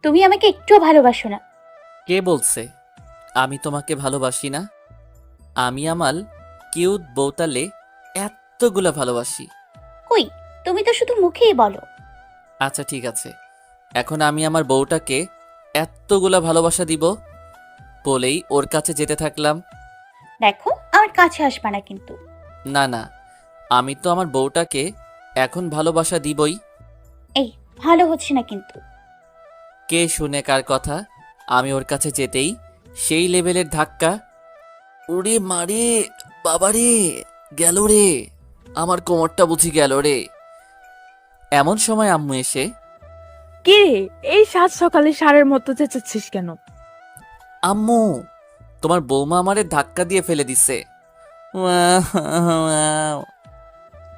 তুমি আমাকে একটুও ভালোবাসো না। কে বলছে আমি তোমাকে ভালোবাসি না? আমি আমার কিউট বউতালে এতগুলা ভালোবাসি। কই, তুমি তো শুধু মুখেই বলো। আচ্ছা ঠিক আছে, এখন আমি আমার বউটাকে এতগুলা ভালোবাসা দিব বলেই ওর কাছে যেতে থাকলাম। দেখো, আমার কাছে আসবা না কিন্তু। না না, আমি তো আমার বউটাকে এখন ভালোবাসা দিবই। এই, ভালো হচ্ছে না কিন্তু। কে শুনে কার কথা? আমি ওর কাছে যেতেই সেই লেভেলের ধাক্কা। ওরে মারে, বাবারে, গেল রে, আমার কোমরটা বুঝি গেল রে। এমন সময় আম্মু এসে, কি রে, এই সাত সকালে সারের মতো চেঁচাচ্ছিস কেন? আম্মু তোমার বৌমা আমারে ধাক্কা দিয়ে ফেলে দিছে।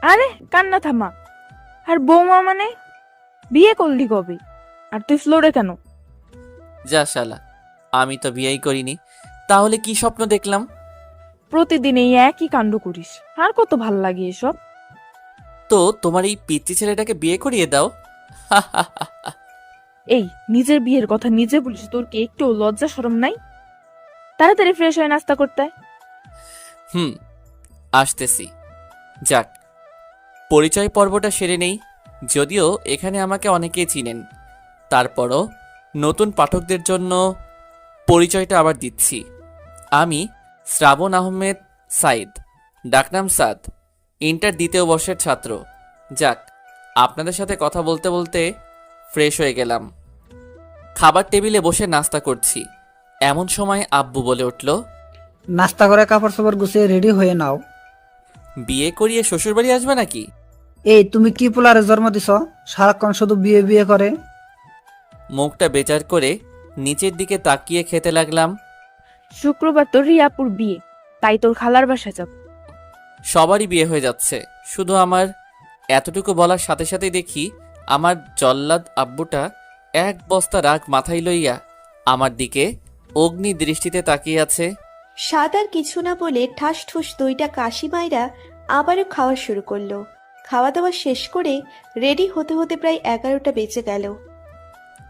আরে কান্না থামা। আর বৌমা মানে? বিয়ে করলি কবে? আর তুই ফ্লোরে কেন? যা শালা, আমি তো বিয়েই করিনি, তাহলে কি স্বপ্ন দেখলাম? প্রতিদিন এই একই কাণ্ড করিস, আর কত ভাল লাগে এসব। তো তোমার এই পিচ্চি ছেলেটাকে বিয়ে করিয়ে দাও। এই নিজের বিয়ের কথা নিজে বলিস, তোর কি একটু লজ্জা শরম নাই? তাড়াতাড়ি ফ্রেশ হয়ে নাস্তা করতে আয়। হুম, আসতেছি। যাক, পরিচয় পর্বটা সেরে নেই। যদিও এখানে আমাকে অনেকেই চিনেন, তারপরও নতুন পাঠকদের জন্য পরিচয়টা আবার দিচ্ছি। আমি শ্রাবণ আহমেদ সাইদ, ডাকনাম সাদ, ইন্টার দ্বিতীয় বর্ষের ছাত্র। যাক, আপনাদের সাথে কথা বলতে বলতে ফ্রেশ হয়ে গেলাম। খাবার টেবিলে বসে নাস্তা করছি, এমন সময় আব্বু বলে উঠল, নাস্তা করে কাপড় চোপড় গুছিয়ে রেডি হয়ে নাও। বিয়ে করিয়ে শ্বশুরবাড়ি আসবে নাকি? এই তুমি কি পোলারে জন্ম দিছ? সারাক্ষণ শুধু বিয়ে বিয়ে করে। মুখটা বেজার করে নিচের দিকে তাকিয়ে খেতে লাগলাম। শুক্রবার তোর রিয়াপুর বিয়ে, তাই তোর খালার বাসায় যাব। সবারই বিয়ে হয়ে যাচ্ছে, শুধু আমার। এতটুকু বলার সাথে সাথেই দেখি আমার জল্লাদ আব্বুটা এক বস্তা রাগ মাথায় লইয়া আমার দিকে অগ্নি দৃষ্টিতে তাকিয়ে আছে। সাদ আর কিছু না বলে ঠাস ঠুস দুইটা কাশি মাইরা আবারও খাওয়া শুরু করলো। খাওয়া দাওয়া শেষ করে রেডি হতে হতে প্রায় 11টা বেজে গেল।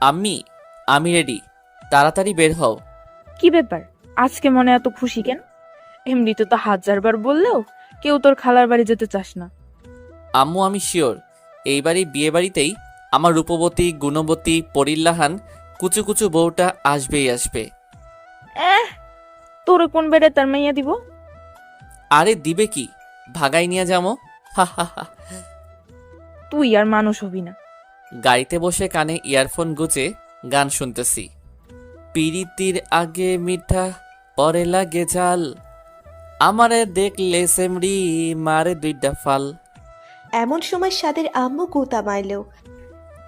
আম্মি, আমি রেডি, তাড়াতাড়ি বের হও। কি ব্যাপার, আজকে মনে এত খুশি কেন? এমনিতে তো 1000বার বললেও কেউ তোর খালার বাড়ি যেতে চাস না। আম্মু, আমি শিওর এইবারই বিয়ে বাড়িতেই আমার রূপবতী গুণবতী পরিল্লাহান কুচু কুচু বউটা আসবেই আসবে। এহ, তোরে কোন বেড়ে তার মাইয়া দিব? আরে দিবে কি, ভাগাই নিয়ে যাবো। হা হা হা। তুই আর মানুষ হবি না। গাড়িতে বসে কানে ইয়ারফোন গুজে গান শুনতেছি। পিরিতির আগে মিঠা, পরে লাগে ঝাল, আমারে দেখলে সেমরি মারে দুইটা ফাল। এমন সময় সাদের আম্মু গোতা মারল।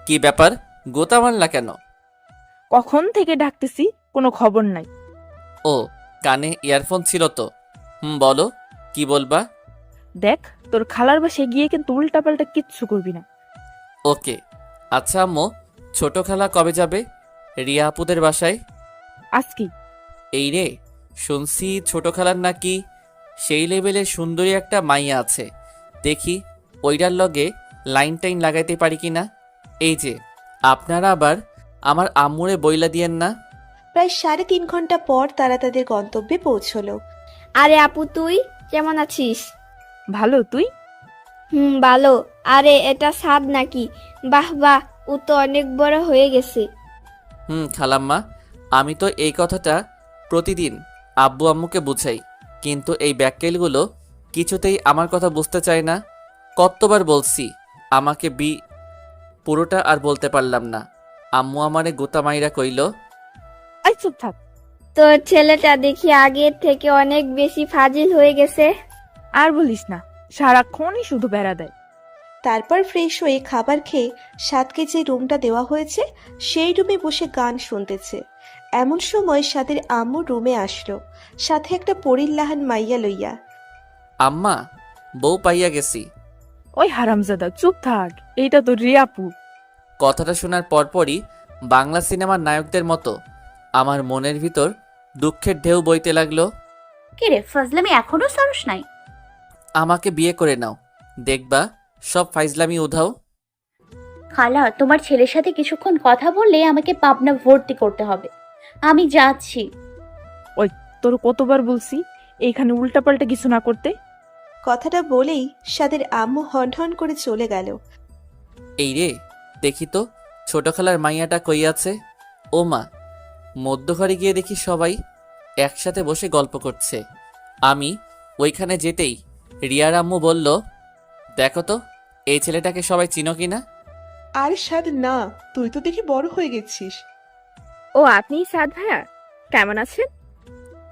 কি ব্যাপার, গোতা মারলা কেন? কখন থেকে ডাকতেছি, কোনো খবর নাই। ও, কানে ইয়ারফোন ছিল তো। বলো, কি বলবা? দেখ, তোর খালার বাসায় গিয়ে কিন্তু উল্টাপাল্টা কিচ্ছু করবি না। ওকে। আচ্ছা আম্মু, ছোট খালা কবে যাবে রিয়া আপুদের বাসায়? আজকে। এই রে, শুনছি ছোট খালার নাকি সেই লেভেলের সুন্দরী একটা মাইয়া আছে। দেখি ওইটার লগে লাইন টাইন লাগাইতে পারি কিনা। এই যে, আপনারা আবার আমার আম্মুরে বইলা দিয়েন না। প্রায় 3.5 ঘন্টা পর তারা তাদের গন্তব্যে পৌঁছলো। আরে আপু, তুই কেমন আছিস? ভালো, তুই? ভালো। আরে এটা সাদ নাকি? বাহ বাহ, ও তো অনেক বড় হয়ে গেছে। খালাম্মা, আমি তো এই কথাটা প্রতিদিন আব্বু আম্মুকে বুঝাই, কিন্তু এই ব্যাককেলগুলো কিছুতেই আমার কথা বুঝতে চায় না। কতবার বলছি আমাকে পুরোটা আর বলতে পারলাম না। আম্মু আমারে গোতা মাইরা কইল, আই চুপ থাক। তোর ছেলেটা দেখি আগের থেকে অনেক বেশি ফাজিল হয়ে গেছে। আর বলিস না, সারাক্ষণই শুধু বেড়া দেয়। তারপর ফ্রেশ হয়ে খাবার খেয়ে সাদকে যে রুমটা দেওয়া হয়েছে সেই রুমে বসে গান শুনতেছে। এমন সময় সাদের আম্মু রুমে আসলো, সাথে একটা পরিল্লাহান মাইয়া লইয়া। আম্মা, বউ পাইয়া গেছি। ওই হারামজাদা, চুপ থাক, এইটা তো রিয়াপু। কথাটা শোনার পরপরই বাংলা সিনেমার নায়কদের মতো আমার মনের ভিতর দুঃখের ঢেউ বইতে লাগলো। কে রে, ফজলামি এখনো সারস নাই? আমাকে বিয়ে করে নাও, দেখবা সব ফাইজলামি উধাও। খালা, তোমার ছেলের সাথে কিছুক্ষণ কথা বললে আমাকে পাবনা ভর্তি করতে হবে। আমি যাচ্ছি। ওই, তোর কতবার বলছি এইখানে উল্টাপাল্টা কিছু না করতে। কথাটা বলেই সাদের আম্মু হন করে চলে গেল। এই রে, দেখি তো ছোট খালার মাইয়াটা কই আছে। ও মা, মধ্যঘরে গিয়ে দেখি সবাই একসাথে বসে গল্প করছে। আমি ওইখানে যেতেই রিয়ার আম্মু বলল, দেখো তো এই ছেলেটাকে সবাই চিনো কিনা। আরে সাদ না, তুই তো দেখি বড় হয়ে গেছিস। ও আপনি সাদ ভাইয়া, কেমন আছেন?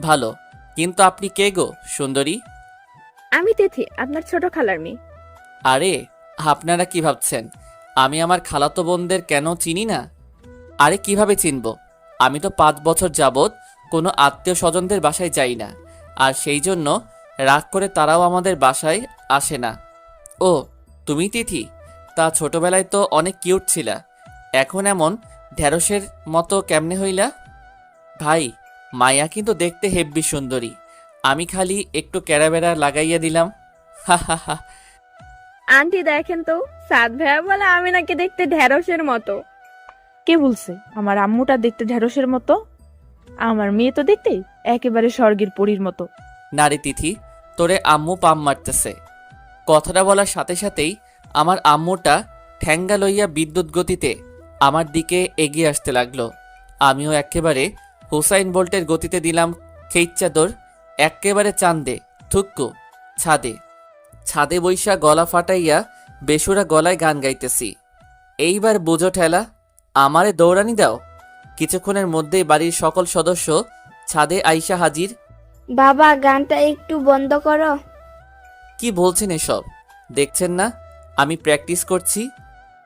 ভালো, কিন্তু আপনি কে গো সুন্দরী? আমি তিথি, আপনার ছোট খালার মেয়ে। আরে আপনারা কি ভাবছেন আমি আমার খালাতো বোনদের কেন চিনি না? আরে কিভাবে চিনব? আমি তো 5 বছর যাবৎ কোনো আত্মীয় স্বজনদের বাসায় যাই না, আর সেই জন্য রাগ করে তারাও আমাদের বাসায় আসে না। ও তুমি তিথি? তা ছোটবেলায় তো অনেক কিউট ছিলা, এখন এমন ঢেঁড়সের মতো কেমনে হইলা? ভাই, মায়া কিন্তু দেখতে হেব্বি সুন্দরী, আমি খালি একটু ক্যারাবেরা লাগাইয়া দিলাম। হা হা হা। আন্টি দেখেন তো, সাদ ভাইয়া বলে আমি নাকি দেখতে ঢেঁড়সের মতো। কে বলছে আমার আম্মুটা দেখতে ঢেঁড়সের মতো? আমার মেয়ে তো দেখতে একেবারে স্বর্গের পরীর মতো। নারী তিথি, তোরে আম্মু পাম মারতেছে। কথাটা বলার সাথে সাথেই আমার আম্মুটা ঠ্যাঙ্গা লইয়া বিদ্যুৎ গতিতে আমার দিকে এগিয়ে আসতে লাগলো। আমিও একেবারে হুসাইন বোল্টের গতিতে দিলাম খেইচ্চা দৌড়, একেবারে চান্দে থুক্কু ছাদে। ছাদে বইসা গলা ফাটাইয়া বেসুরা গলায় গান গাইতেছি। এইবার বুঝো ঠেলা, আমারে দৌড়ানি দাও। কিছুক্ষণের মধ্যেই বাড়ির সকল সদস্য ছাদে আইসা হাজির। বাবা, গানটা একটু বন্ধ করো। কি বলছেন এসব? দেখছেন না আমি প্র্যাকটিস করছি?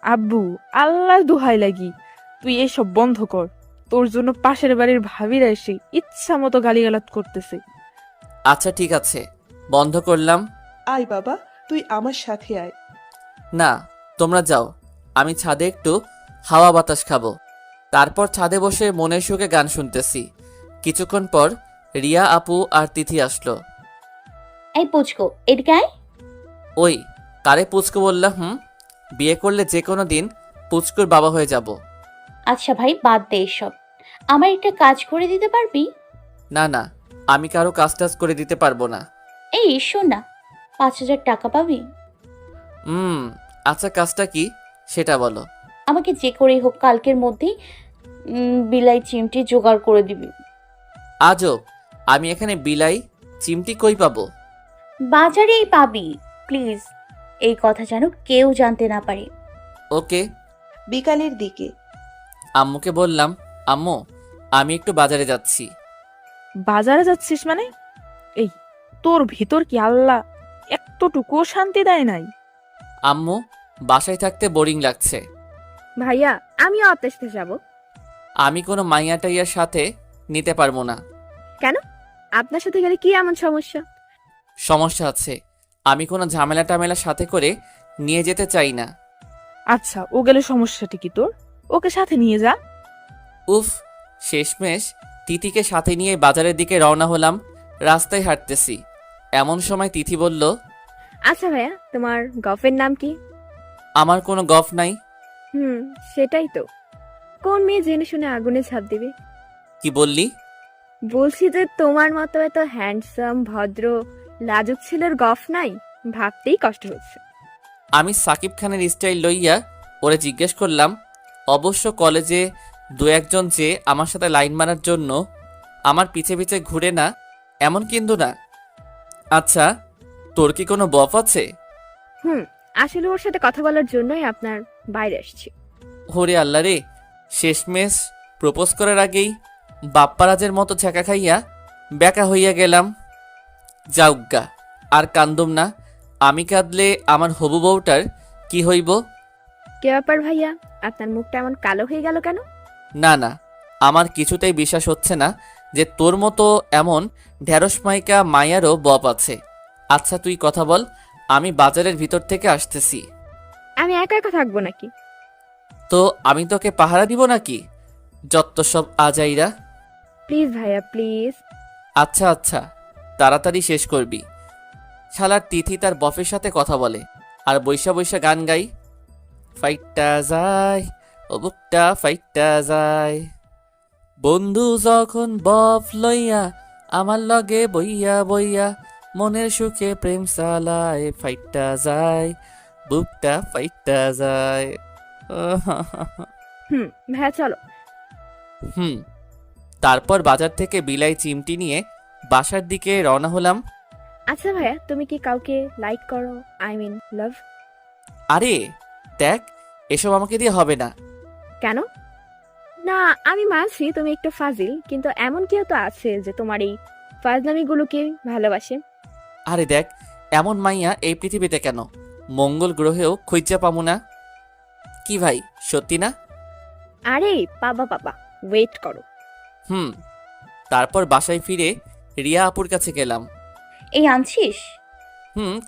আব্বু, আল্লাহ দোহাই লাগি, তুই এসব বন্ধ কর। তোর জন্য পাশের বাড়ির ভাবিরা এসে ইচ্ছা মতো গালিগালাজ করতেছে। আচ্ছা ঠিক আছে, বন্ধ করলাম। আয় বাবা, তুই আমার সাথে আয়। না, তোমরা যাও, আমি ছাদে একটু হাওয়া বাতাস খাবো। তারপর ছাদে বসে মনের সুখে গান শুনতেছি। কিছুক্ষণ পর রিয়া আপু আর তিথি আসলো। এই পুচকো, এদিকে আয়। ওই, কারে পুচকু বললাম? বিয়ে করলে যে কোনো দিন পুচকুর বাবা হয়ে যাব। আচ্ছা ভাই, বাদ দে এসব। আমার একটা কাজ করে দিতে পারবি? না না, আমি কারো কাজ টাজ করে দিতে পারবো না। এই শোন না, 5,000 টাকা পাবি? আচ্ছা, কাজটা কি সেটা বলো। আমাকে যে করেই হোক কালকের মধ্যেই বিলাই চিমটি জোগাড় করে দিবি। আজব, আমি এখানে বিলাই চিমটি কই পাবো? বাজারেই পাবি, প্লিজ। এই কথা যেন কেউ জানতে না পারে। ওকে। বিকালের দিকে আম্মুকে বললাম, আম্মু আমি একটু বাজারে যাচ্ছি। বাজারে যাচ্ছিস মানে? এই, তোর ভিতর কি আল্লাহ এতটুকুও শান্তি দেয় নাই? আম্মু, বাসায় থাকতে বোরিং লাগছে। ভাইয়া, আমিও আপনার সাথে যাব। আমি কোনো মাইয়া টাইয়ার সাথে নিতে পারবো না। কেন? আপনার সাথে গেলে কি এমন সমস্যা? সমস্যা আছে, আমি কোনো ঝামেলা টামেলার সাথে করে নিয়ে যেতে চাই না। আচ্ছা, ও গেলে সমস্যাটা কি তোর? ওকে সাথে নিয়ে যা। উফ, শেষমেশ তিথিকে সাথে নিয়ে বাজারের দিকে রওনা হলাম। রাস্তায় হাঁটতেছি, এমন সময় তিথি বলল, আচ্ছা ভাইয়া, তোমার গফের নাম কি? আমার কোনো গফ নাই। সেটাই তো। কোন মেয়ে জেনে শুনে আগুনে ঝাঁপ দিবে? কি বললি? বলছি যে তোমার মতো এত হ্যান্ডসাম, ভদ্র, লাজুক ছেলের গফ নাই, ভাবতেই কষ্ট হচ্ছে। আমি সাকিব খানের স্টাইল লইয়া ওরে জিজ্ঞেস করলাম। অবশ্য কলেজে 2-1 যে আমার সাথে লাইন মারার জন্য আমার পিছে পিছে ঘুরে না, এমন কিন্তু না। আচ্ছা, তোর কি কোনো বফ আছে? আসলে ওর সাথে কথা বলার জন্যই আপনার বাইরে আসছি। ওরে আল্লাহ রে, শেষমেশ প্রপোজ করার আগেই বাপ্পারাজের মতো ছ্যাঁকা খাইয়া ব্যাকা হইয়া গেলাম। যাউগা, আর কান্দুম না। আমি কাঁদলে আমার হবু বউটার কি হইব? কে ব্যাপার ভাইয়া, আপনার মুখটা এমন কালো হয়ে গেল কেন? না না, আমার কিছুতেই বিশ্বাস হচ্ছে না যে তোর মতো এমন ঢেঁড়স মাইকা মায়ারও বপ আছে। আচ্ছা তুই কথা বল, আমি বাজারের ভিতর থেকে আসতেছি। আমি একা একা থাকবো নাকি? তো আমি তোকে পাহারা দিব নাকি? যত সব আজাইরা। প্লিজ ভাইয়া, প্লিজ। আচ্ছা আচ্ছা, তাড়াতাড়ি শেষ করবি। শালার তিথি তার বফের সাথে কথা বলে আর বৈশা বৈশা গান গাই। ফাইটটা যায়, ও বুকটা ফাইটটা যায়। বন্ধু যখন বফ লইয়া আমার লগে বইয়া বইয়া মনের সুখে প্রেম চালায়, ফাইটটা যায়, বুকটা ফাইটটা যায়। ভাইয়া চলো। হুম। তারপর বাজার থেকে বিলাই চিমটি নিয়ে বাসার দিকে রওনা হলাম। আচ্ছা ভাইয়া, তুমি কি কাউকে লাইক করো? আই মিন লাভ। আরে দেখ, এসব আমাকে দিয়ে হবে না। কেন? না, আমি মানছি তুমি একটু ফাজিল, কিন্তু এমন কেউ তো আছে যে তোমার এই ফাজলামিগুলোকে ভালোবাসে। আরে দেখ, এমন মাইয়া এই পৃথিবীতে কেন, মঙ্গল গ্রহেও খুঁজা পামু না। কি ভাই, সত্যি না? আরে বাবা বাবা, ওয়েট করো। হুম। তারপর বাসায় ফিরে রিয়া আপুর কাছে গেলাম। এই আনছিস?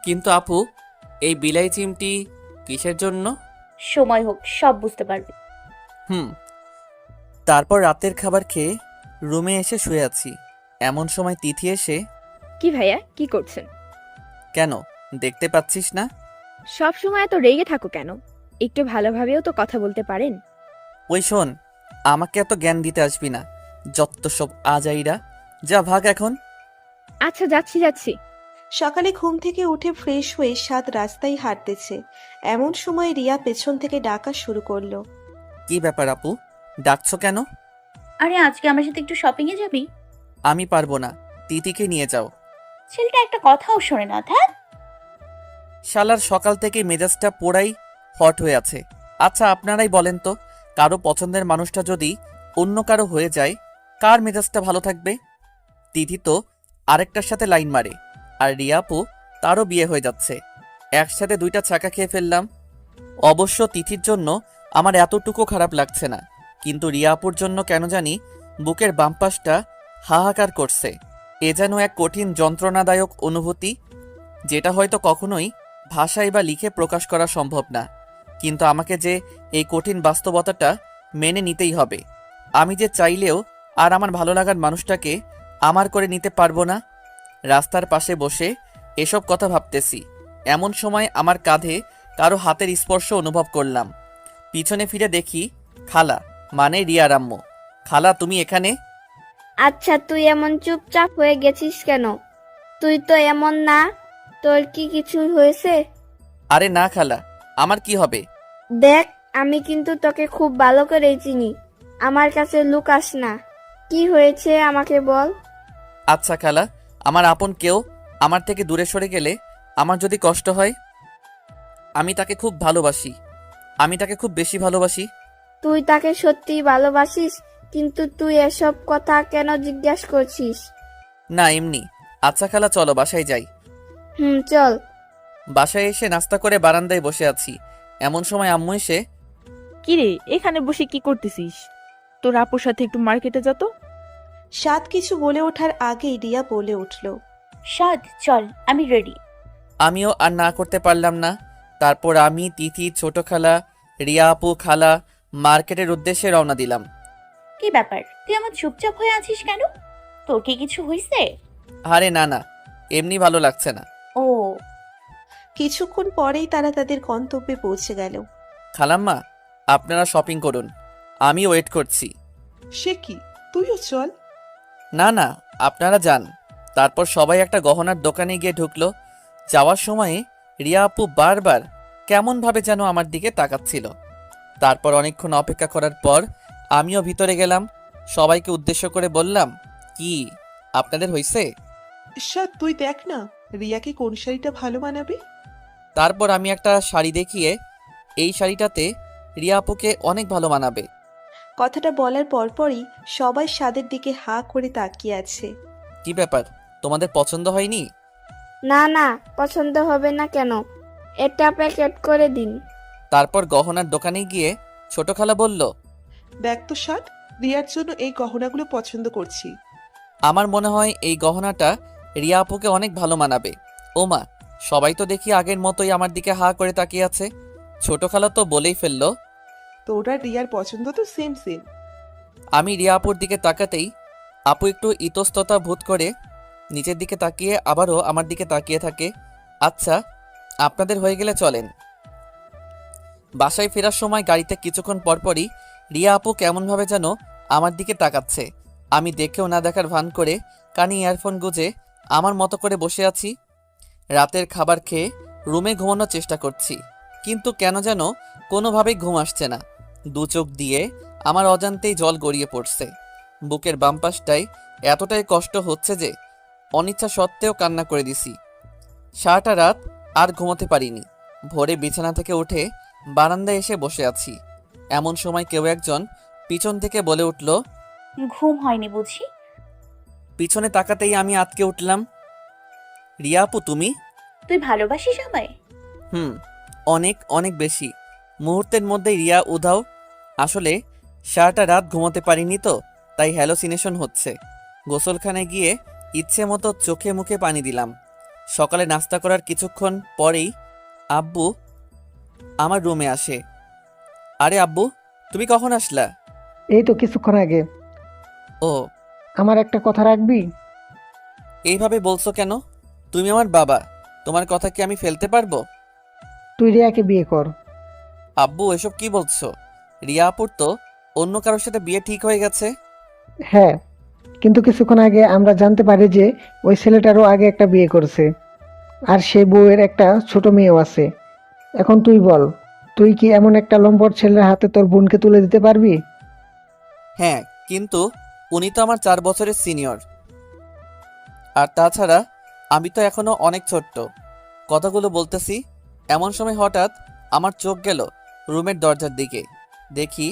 কিন্তু আপু, এই বিলাই চিমটি কিসের জন্য? সময় হোক সব বুঝতে পারবি। তারপর রাতের খাবার খেয়ে রুমে এসে শুয়ে আছি, এমন সময় তিথি এসে, কি ভাইয়া, কি করছেন? কেন, দেখতে পাচ্ছিস না? সব সময় এত রেগে থাকো কেন? একটু ভালোভাবেও তো কথা বলতে পারেন। ওই শোন, আমাকে এত জ্ঞান দিতে আসবি না, যত সব আজাইরা, যা ভাগ এখন। আচ্ছা, যাচ্ছি যাচ্ছি। সকালে ঘুম থেকে উঠে ফ্রেশ হয়ে সাদ রাস্তায় হাঁটতেছে। এমন সময় রিয়া পেছন থেকে ডাকা শুরু করলো। কি ব্যাপার আপু, ডাকছো কেন? আরে আজকে আমার সাথে একটু শপিং এ যাবি? আমি পারবো না, তিথিকে নিয়ে যাও। ছেলেটা একটা কথাও শোনে না। ধ্যাৎ। শালার সকাল থেকে মেজাজটা পোড়াই হট হয়ে আছে। আচ্ছা আপনারাই বলেন তো, কারো পছন্দের মানুষটা যদি অন্য কারো হয়ে যায়, কার মেজাজটা ভালো থাকবে? তিথি তো আরেকটার সাথে লাইন মারে, আর রিয়া আপু তারও বিয়ে হয়ে যাচ্ছে, একসাথে দুইটা ছাকা খেয়ে ফেললাম। অবশ্য তিথির জন্য আমার এতটুকু খারাপ লাগছে না, কিন্তু রিয়া আপুর জন্য কেন জানি বুকের বাম পাশটা হাহাকার করছে। এ যেন এক কঠিন যন্ত্রণাদায়ক অনুভূতি, যেটা হয়তো কখনোই ভাষায় বা লিখে প্রকাশ করা সম্ভব না। কিন্তু আমাকে যে এই কঠিন বাস্তবতাটা মেনে নিতেই হবে। আমি যে চাইলেও আর আমার ভালো লাগার মানুষটাকে আমার করে নিতে পারবো না। রাস্তার পাশে বসে এসব কথা ভাবতেছি, এমন সময় আমার কাঁধে কারো হাতের স্পর্শ অনুভব করলাম। পিছনে ফিরে দেখি খালা, মানে রিয়ার আম্মু। খালা, তুমি এখানে? আচ্ছা, তুই এমন চুপচাপ হয়ে গেছিস কেন? তুই তো এমন না। তোর কি কিছু হয়েছে? আরে না খালা, আমার কি হবে? দেখ, আমি কিন্তু তোকে খুব ভালো করে চিনি। আমার কাছে লুকাস না। কি হয়েছে আমাকে বল। আচ্ছা খালা, আমার আপন কেউ আমার থেকে দূরে সরে গেলে আমার যদি কষ্ট হয়, আমি তাকে খুব ভালোবাসি, আমি তাকে খুব বেশি ভালোবাসি। তুই তাকে সত্যি ভালোবাসিস, কিন্তু তুই এসব কথা কেন জিজ্ঞাসা করছিস? না এমনি। আচ্ছা খালা, চলো বাসায় যাই। চল। বাসায় এসে নাস্তা করে বারান্দায় বসে আছি, এমন সময় আম্মু এসে, কিরে, এখানে বসে কি করতেছিস? তোর আপুর সাথে একটু মার্কেটে যা তো। সাদ কিছু বলে ওঠার আগেই রিয়া বলে উঠল। সাদ চল, আমি রেডি। আমিও আর না করতে পারলাম না। তারপর আমি, তিথি, ছোট খালা, রিয়া আপু, খালা মার্কেটের উদ্দেশ্যে রওনা দিলাম। কি ব্যাপার, তুই আমার চুপচাপ হয়ে আছিস কেন? তোর কি কিছু হয়েছে? আরে না না, এমনি ভালো লাগছে না। ও। কিছুক্ষণ পরেই তারা তাদের গন্তব্যে পৌঁছে গেল। খালাম্মা, আপনারা শপিং করুন, আমি ওয়েট করছি। সে কি, তুইও চল। না না, আপনারা যান। তারপর সবাই একটা গহনার দোকানে গিয়ে ঢুকলো। যাওয়ার সময়ে রিয়া আপু বারবার কেমনভাবে যেন আমার দিকে তাকাচ্ছিল। তারপর অনেকক্ষণ অপেক্ষা করার পর আমিও ভিতরে গেলাম। সবাইকে উদ্দেশ্য করে বললাম, কি আপনাদের হইছে? সাদ, তুই দেখ না রিয়াকে কোন শাড়িটা ভালো মানাবে। তারপর আমি একটা শাড়ি দেখিয়ে, এই শাড়িটাতে রিয়া আপুকে অনেক ভালো মানাবে। কথাটা বলার পরপরই সবাই সাদের দিকে হাঁ করে তাকিয়ে আছে। কি ব্যাপার, তোমাদের পছন্দ হয়নি? না না, পছন্দ হবে না কেন? এটা প্যাকেট করে দিন। তারপর গহনার দোকানে গিয়ে ছোট খালা বলল, দেখ তো সাদ, রিয়ার জন্য এই গহনাগুলো পছন্দ করছি। আমার মনে হয় এই গহনাটা রিয়া আপুকে অনেক ভালো মানাবে। ওমা, সবাই তো দেখি আগের মতোই আমার দিকে হা করে তাকিয়ে আছে। ছোট খালা তো বলেই ফেললো। তোরা রিয়ার পছন্দ তো সেম সেম। আমি রিয়া আপুর দিকে তাকাতেই আপু একটু ইতস্ততা বোধ করে নিচের দিকে তাকিয়ে আবারও আমার দিকে তাকিয়ে থাকে। আচ্ছা, আপনাদের হয়ে গেলে চলেন। বাসায় ফেরার সময় গাড়িতে কিছুক্ষণ পরপরই রিয়া আপু কেমনভাবে যেন আমার দিকে তাকাচ্ছে। আমি দেখেও না দেখার ভান করে কানে ইয়ারফোন গুজে আমার মতো করে বসে আছি। রাতের খাবার খেয়ে রুমে ঘুমানোর চেষ্টা করছি, কিন্তু কেন যেন কোনোভাবেই ঘুম আসছে না। দু চোখ দিয়ে আমার অজান্তেই জল গড়িয়ে পড়ছে। বুকের বাম পাশটায় এতটাই কষ্ট হচ্ছে যে অনিচ্ছা সত্ত্বেও কান্না করে দিছি। সারাটা রাত আর ঘুমোতে পারিনি। ভোরে বিছানা থেকে উঠে বারান্দায় এসে বসে আছি। এমন সময় কেউ একজন পিছন থেকে বলে উঠল। ঘুম হয়নি বুঝি? পিছনে তাকাতেই আমি আঁতকে উঠলাম। রিয়া আপু তুমি? তুই ভালোবাসিস আমায়? হুম, অনেক অনেক বেশি। মুহূর্তের মধ্যেই রিয়া উধাও। আসলে সারাটা রাত ঘুমোতে পারিনি তো, তাই হ্যালোসিনেশন হচ্ছে। গোসলখানায় গিয়ে ইচ্ছে মতো চোখে মুখে পানি দিলাম। সকালে নাস্তা করার কিছুক্ষণ পরেই আব্বু আমার রুমে আসে। আরে আব্বু, তুমি কখন আসলা? এই তো কিছুক্ষণ আগে। ও, আমার একটা কথা রাখবি? এইভাবে বলছো কেন? তুমি আমার বাবা, তোমার কথা কি আমি ফেলতে পারবো? তুই রিয়াকে বিয়ে কর। আব্বু এসব কি বলছো? রিয়া আপুর তো অন্য কারোর সাথে বিয়ে ঠিক হয়ে গেছে। হ্যাঁ, কিন্তু কিছুক্ষণ আগে আমরা জানতে পারি যে ওই ছেলেটারও আগে একটা বিয়ে করেছে, আর সে বউয়ের একটা ছোট মেয়েও আছে। এখন তুই বল, তুই কি এমন একটা লম্পট ছেলের হাতে তোর বোনকে তুলে দিতে পারবি? হ্যাঁ, কিন্তু উনি তো আমার 4 বছরের সিনিয়র। আর তাছাড়া আমি তো এখনো অনেক ছোট্ট। কথাগুলো বলতেছি, এমন সময় হঠাৎ আমার চোখ গেল রুমের দরজার দিকে। দেখি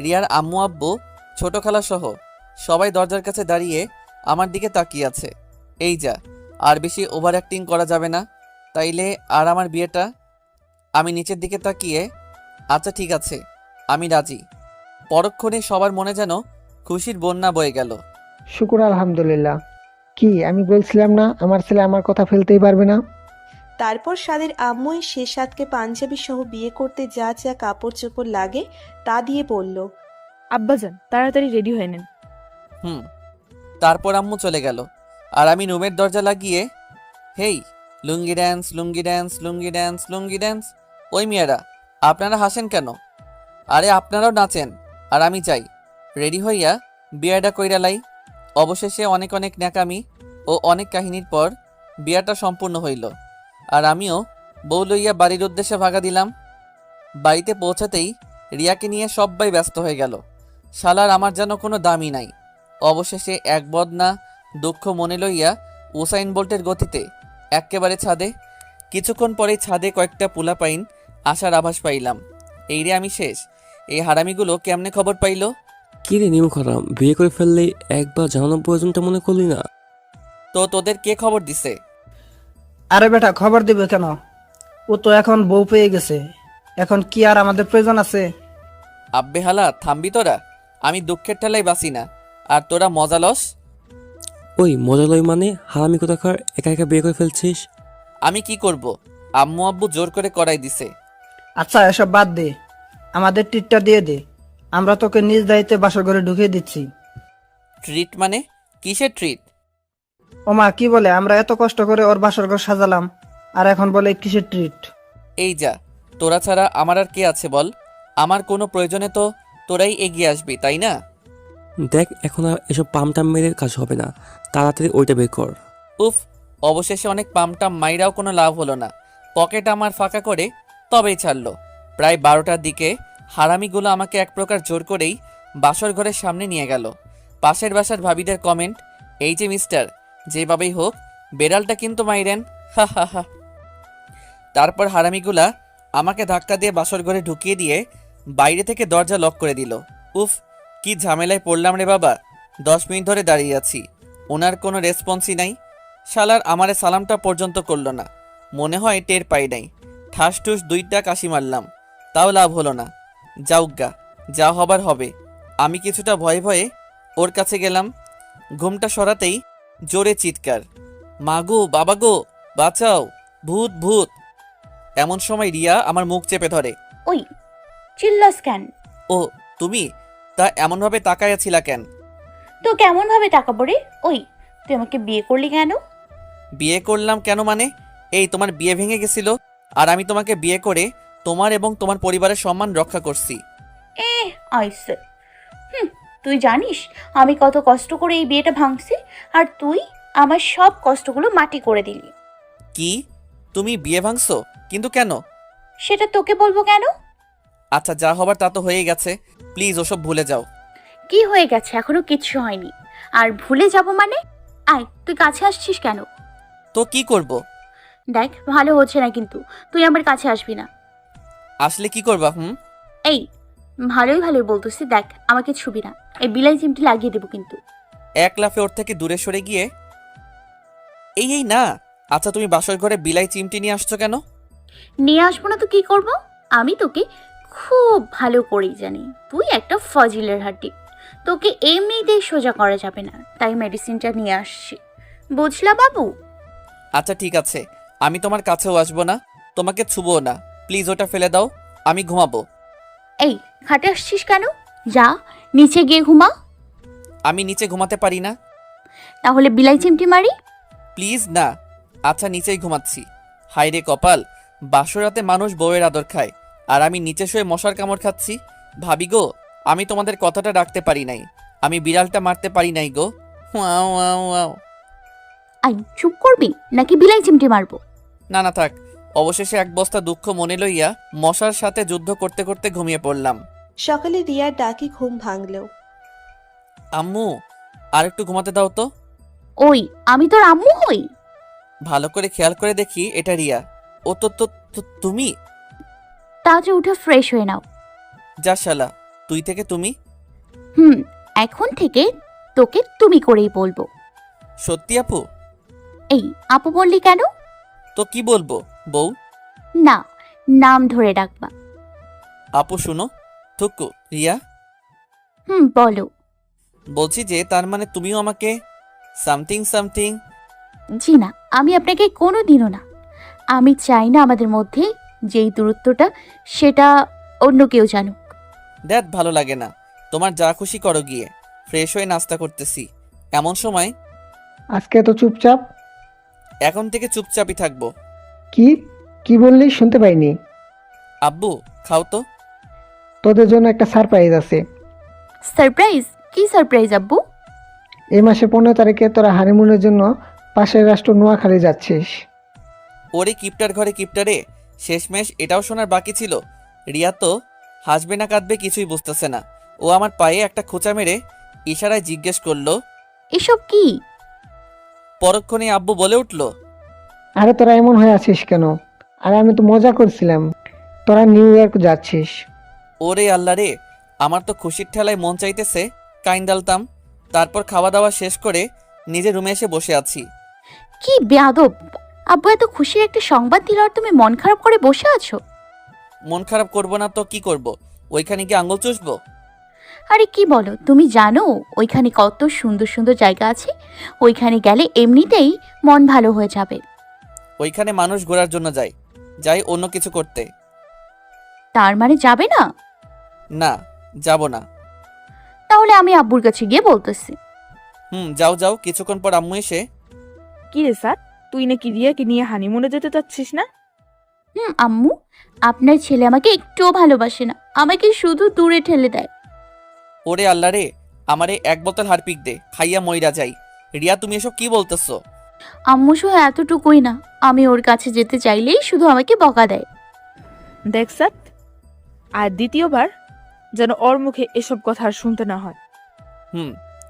রিয়ার আম্মু আব্বু ছোট খালা সহ সবাই দরজার কাছে দাঁড়িয়ে আমার দিকে তাকিয়ে আছে। এই যা, আর বেশি ওভার অ্যাক্টিং করা যাবে না, তাইলে আর আমার বিয়েটা। আমি নিচের দিকে তাকিয়ে আচ্ছা ঠিক আছে, আমি রাজি। পরক্ষণে সবার মনে যেন খুশির বন্যা বয়ে গেল। শুকুর আলহামদুলিল্লাহ। কি আমি বলছিলাম না আমার ছেলে আমার কথা ফেলতেই পারবে না? তারপর সাদের আম্মুই সে সাদকে পাঞ্জাবি সহ বিয়ে করতে যা যা কাপড় চোপড় লাগে তা দিয়ে বলল। আব্বাজান তাড়াতাড়ি রেডি হয়ে নেন। হুম। তারপর আম্মু চলে গেল, আর আমি রুমের দরজা লাগিয়ে হেই, লুঙ্গি ড্যান্স, লুঙ্গি ড্যান্স, লুঙ্গি ড্যান্স, লুঙ্গি ড্যান্স। ওই মেয়েরা, আপনারা হাসেন কেন? আরে আপনারাও নাচেন, আর আমি যাই রেডি হইয়া বিয়াটা কইরা লাই। অবশেষে অনেক অনেক ন্যাকামি ও অনেক কাহিনীর পর বিয়াটা সম্পূর্ণ হইল, আর আমিও বউ লইয়া বাড়ির উদ্দেশ্যে ভাগা দিলাম। বাড়িতে পৌঁছাতেই রিয়াকে নিয়ে সবাই ব্যস্ত হয়ে গেল। শালার আমার যেন কোনো দামই নাই। অবশেষে এক বদনা দুঃখ মনে লইয়া উসাইন বোল্টের গতিতে এক্কেবারে ছাদে। কিছুক্ষণ পরেই ছাদে কয়েকটা পোলাপাইন আসার আভাস পাইলাম। এই রে আমি শেষ। এই হারামিগুলো কেমনে খবর পাইল? কি রে নিমু খারাম, বিয়ে করে ফেললে একবার জানানোর প্রয়োজনটা মনে করলি না? তো তোদের কে খবর দিছে? আরে বেটা, খবর দিবে কেন? ও তো এখন বউ পেয়ে গেছে, এখন কি আর আমাদের প্রয়োজন আছে? আব্বে হালা, থামবি তোরা? আমি দুঃখের ঠেলায় বাঁচি না, আর তোরা মজা লস। ওই মজালয় মানে হারামি কোথাকার, একা একা বিয়ে করে ফেলছিস? আমি কি করব? আম্মু আব্বু জোর করে করাই দিছে। আচ্ছা এসব বাদ দে, আমাদের ট্রিটটা দিয়ে দে। আমরা তোকে নিজ দায়িত্বে বাসর ঘরে ঢুকিয়ে দিচ্ছি। ট্রিট মানে? কিসের ট্রিট? ওমা কি বলে, আমরা এত কষ্ট করে ওর বাসর ঘর সাজালাম, আর এখন বলে কিসের ট্রিট? এই যা, তোরা ছাড়া আমার আর কে আছে বল? আমার কোনো প্রয়োজনে তো তোরাই এগিয়ে আসবি, তাই না? দেখ, এখন আর এসব পামটাম মেরে কাজ হবে না, তাড়াতাড়ি ওইটা বের কর। উফ, অবশেষে অনেক পামটাম মাইরাও কোনো লাভ হলো না। পকেট আমার ফাঁকা করে তবেই ছাড়লো। প্রায় 12টার দিকে হারামিগুলো আমাকে এক প্রকার জোর করেই বাসর ঘরের সামনে নিয়ে গেল। পাশের বাসার ভাবিদের কমেন্ট, এই যে মিস্টার, যেভাবেই হোক বেড়ালটা কিন্তু মাইরেন, হা হা হা। তারপর হারামিগুলা আমাকে ধাক্কা দিয়ে বাসর ঘরে ঢুকিয়ে দিয়ে বাইরে থেকে দরজা লক করে দিল। উফ, কি ঝামেলায় পড়লাম রে বাবা। 10 মিনিট ধরে দাঁড়িয়ে আছি, ওনার কোনো রেসপন্সই নাই। শালার আমারে সালামটা পর্যন্ত করলো না, মনে হয় টের পাই নাই। ঠাস ঠুস 2টা কাশি মারলাম, তাও লাভ হলো না। যাউগা, যা হবার হবে। আমি কিছুটা ভয়ে ভয়ে ওর কাছে গেলাম। ঘুমটা সরাতেই জোরে চিৎকার, মাগো বাবা গো, বাঁচাও, ভূত ভূত। এমন সময় রিয়া আমার মুখ চেপে ধরে। ওই চিল্লাস কেন? ও তুমি? তা এমনভাবে তাকাইয়াছিলা কেন? তো কেমন ভাবে তাকাবো রে? ওই তুই আমাকে বিয়ে করলি কেন? বিয়ে করলাম কেন মানে? এই তোমার বিয়ে ভেঙে গেছিল, আর আমি তোমাকে বিয়ে করে তোমার এবং তোমার পরিবারের সম্মান রক্ষা করছি। আইসে তুই জানিস আমি কত কষ্ট করে এই বিয়েটা ভাঙছি, আর তুই আমার সব কষ্টগুলো মাটি করে দিলি। কি, তুমি বিয়ে ভাঙছো? কিন্তু কেন? সেটা তোকে বলবো কেন? আচ্ছা, যা হবার তা তো হয়ে গেছে, প্লিজ ওসব ভুলে যাও। কি হয়ে গেছে? এখনো কিচ্ছু হয়নি। আর ভুলে যাব মানে? আয়, তুই কাছে আসছিস কেন? তো কি করব? দেখ, ভালো হচ্ছে না কিন্তু, তুই আমার কাছে আসবি না। আসলে কি করবা? এই, ভালোই ভালোই বলতেছি, দেখ আমাকে ছুবি না, এই বিলাই চিমটি লাগিয়ে দেবো কিন্তু। এক লাফে ওর থেকে দূরে সরে গিয়ে, এই না। আচ্ছা, তুমি বাসর ঘরে বিলাই চিমটি নিয়ে আসছো কেন? নিয়ে আসবো না তো কি করব? আমি তোকে খুব ভালো করেই জানি তুই একটা ফজিলের হাড্ডি, তোকে এমনিতেই সোজা করা যাবে না, তাই মেডিসিনটা নিয়ে আসছি, বুঝলা বাবু? আচ্ছা ঠিক আছে, আমি তোমার কাছেও আসবো না, তোমাকে ছুবও না, প্লিজ ওটা ফেলে দাও, আমি ঘুমাবো। এই, খাটে আসছিস কেন? যা নিচে গিয়ে ঘুমা। আমি নিচে ঘুমাতে পারি না। তাহলে বিলাই চিমটি মারি? প্লিজ না। আচ্ছা, নিচেই ঘুমাচ্ছি। হায়রে কপাল, বাসরাতে মানুষ বউয়ের আদর খায়, আর আমি নিচে শুয়ে মশার কামড় খাচ্ছি। ভাবি গো, আমি তোমাদের কথাটা রাখতে পারি নাই, আমি বিড়ালটা মারতে পারি নাই গো। Wow wow wow. আই, চুপ করবি নাকি বিলাই চিমটি মারবো? না না থাক। অবশেষে এক বস্তা দুঃখ মনে লইয়া মশার সাথে যুদ্ধ করতে করতে ঘুমিয়ে পড়লাম। সকালে রিয়ার ডাকে ঘুম ভাঙলো। আম্মু, আর একটু ঘুমাতে দাও তো। ওই, আমি তোর আম্মু হই? ভালো করে খেয়াল করে দেখি, এটা রিয়া। ও তো তো তো- তুমি। তাহলে উঠে ফ্রেশ হয়ে নাও। যা শালা, তুই থেকে তুমি। এখন থেকে তোকে তুমি করেই বলবো। সত্যি আপু? এই, আপু বললি কেন? তো কি বলবো বউ? না, নাম ধরে ডাকবা। আপু শুনো, থুকু রিয়া। বলো। বলছি যে তার মানে তুমিও আমাকে সামথিং সামথিং। জি না, আমি আপনাকে কোনো দিনও না। আমি চাই না আমাদের মধ্যে যেই দূরত্বটা, সেটা অন্য কেউ জানুক। দ্যাট ভালো লাগে না। তোমার যা খুশি করো গিয়ে, ফ্রেশ হয়ে নাস্তা করতেছি এমন সময়। আজকে তো চুপচাপ। এখন থেকে চুপচাপই থাকবো। কি কি বললি শুনতে পাইনি। আব্বু খাও তো। তোদের জন্য একটা সারপ্রাইজ আছে। সারপ্রাইজ? কি সারপ্রাইজ আব্বু? এই মাসে 15 তারিখে তোরা হানিমুনের জন্য পাশের রাষ্ট্র নোয়াখালী যাচ্ছিস। ওরে কিপটার ঘরে কিপটারে, শেষমেশ এটাও শোনার বাকি ছিল। রিয়া তো হাসবে না কাঁদবে কিছুই বুঝতেছে না। ও আমার পায়ে একটা খোঁচা মেরে ইশারায় জিজ্ঞেস করলো, এসব কি? পরক্ষণে আব্বু বলে উঠল, আরে তোরা এমন হয়ে আছিস কেন? আরে আমি তো মজা করছিলাম, তোরা নিউ ইয়র্ক যাচ্ছিস। ওরে আল্লাহ রে, আমার তো খুশির ঠেলায় মন চাইতেছে কাইন্দালতাম। তারপর খাওয়া দাওয়া শেষ করে নিজের রুমে এসে বসে আছি। কি বেয়াদব! আব্বু এত খুশির একটা সংবাদ দিল আর তুমি মন খারাপ করে বসে আছো? মন খারাপ করব না তো কি করব? ওইখানে কি আঙুল চুষবো? আরে কি বলো, তুমি জানো ওইখানে কত সুন্দর সুন্দর জায়গা আছে? ওইখানে গেলে এমনিতেই মন ভালো হয়ে যাবে। ওইখানে মানুষ ঘোরার জন্য যায়, যাই অন্য কিছু করতে। তার মানে যাবে না? না, যাব না। তাহলে আমি আব্বুর কাছে গিয়ে বলতেছি। যাও যাও, কিছুক্ষণ পর আম্মু এসে, কি রে স্যার, তুই নাকি রিয়াকে নিয়ে হানিমুনে যেতে চাচ্ছিস না? আম্মু, আপনার ছেলে আমাকে একটুও ভালোবাসে না, আমাকে শুধু দূরে ঠেলে দেয়। ওরে আল্লাহ রে, আমারে এক বোতল হারপিক দে, খাইয়া মইরা যাই। রিয়া তুমি এসব কি বলতেছো? আম্মু সহ এতটুকুই না, আমি ওর কাছে যেতে চাইলেই শুধু আমাকে বকা দেয়। দেখ স্যার, আর দ্বিতীয়বার যেন ওর মুখে এসব কথা আর শুনতে না হয়।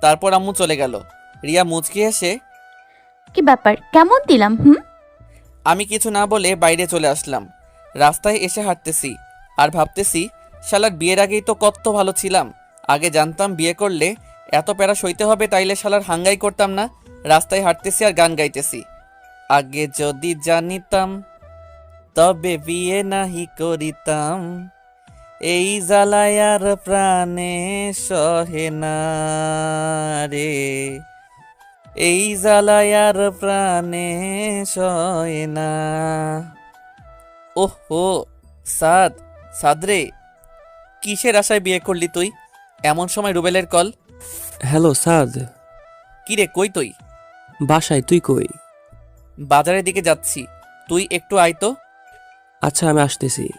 তারপর আম্মু চলে গেল। রিয়া মুচকি এসে, কি ব্যাপার, কেমন দিলাম? আমি কিছু না বলে বাইরে চলে আসলাম। রাস্তায় এসে হাঁটতেছি আর ভাবতেছি, শালার বিয়ের আগেই তো কত ভালো ছিলাম। আগে জানতাম বিয়ে করলে এত প্যারা সইতে হবে, তাইলে শালার হাঙ্গাই করতাম না। রাস্তায় হাঁটতেছি আর গান গাইতেছি, আগে যদি জানিতাম তবে বিয়ে নাহি করিতাম, এই জ্বালায় আর প্রাণে সহে না রে, এই জ্বালায় আর প্রাণে সহে না। ওহো সাদ, সাদরে, কিসের আশায় বিয়ে করলি তুই? এমন সময় রুবেলের কল। হ্যালো সাদ। কিরে কই তুই? বাসায়, তুই কই? বাজারের দিকে যাচ্ছি, তুই একটু আয় তো। আচ্ছা, আমি আসতেছি।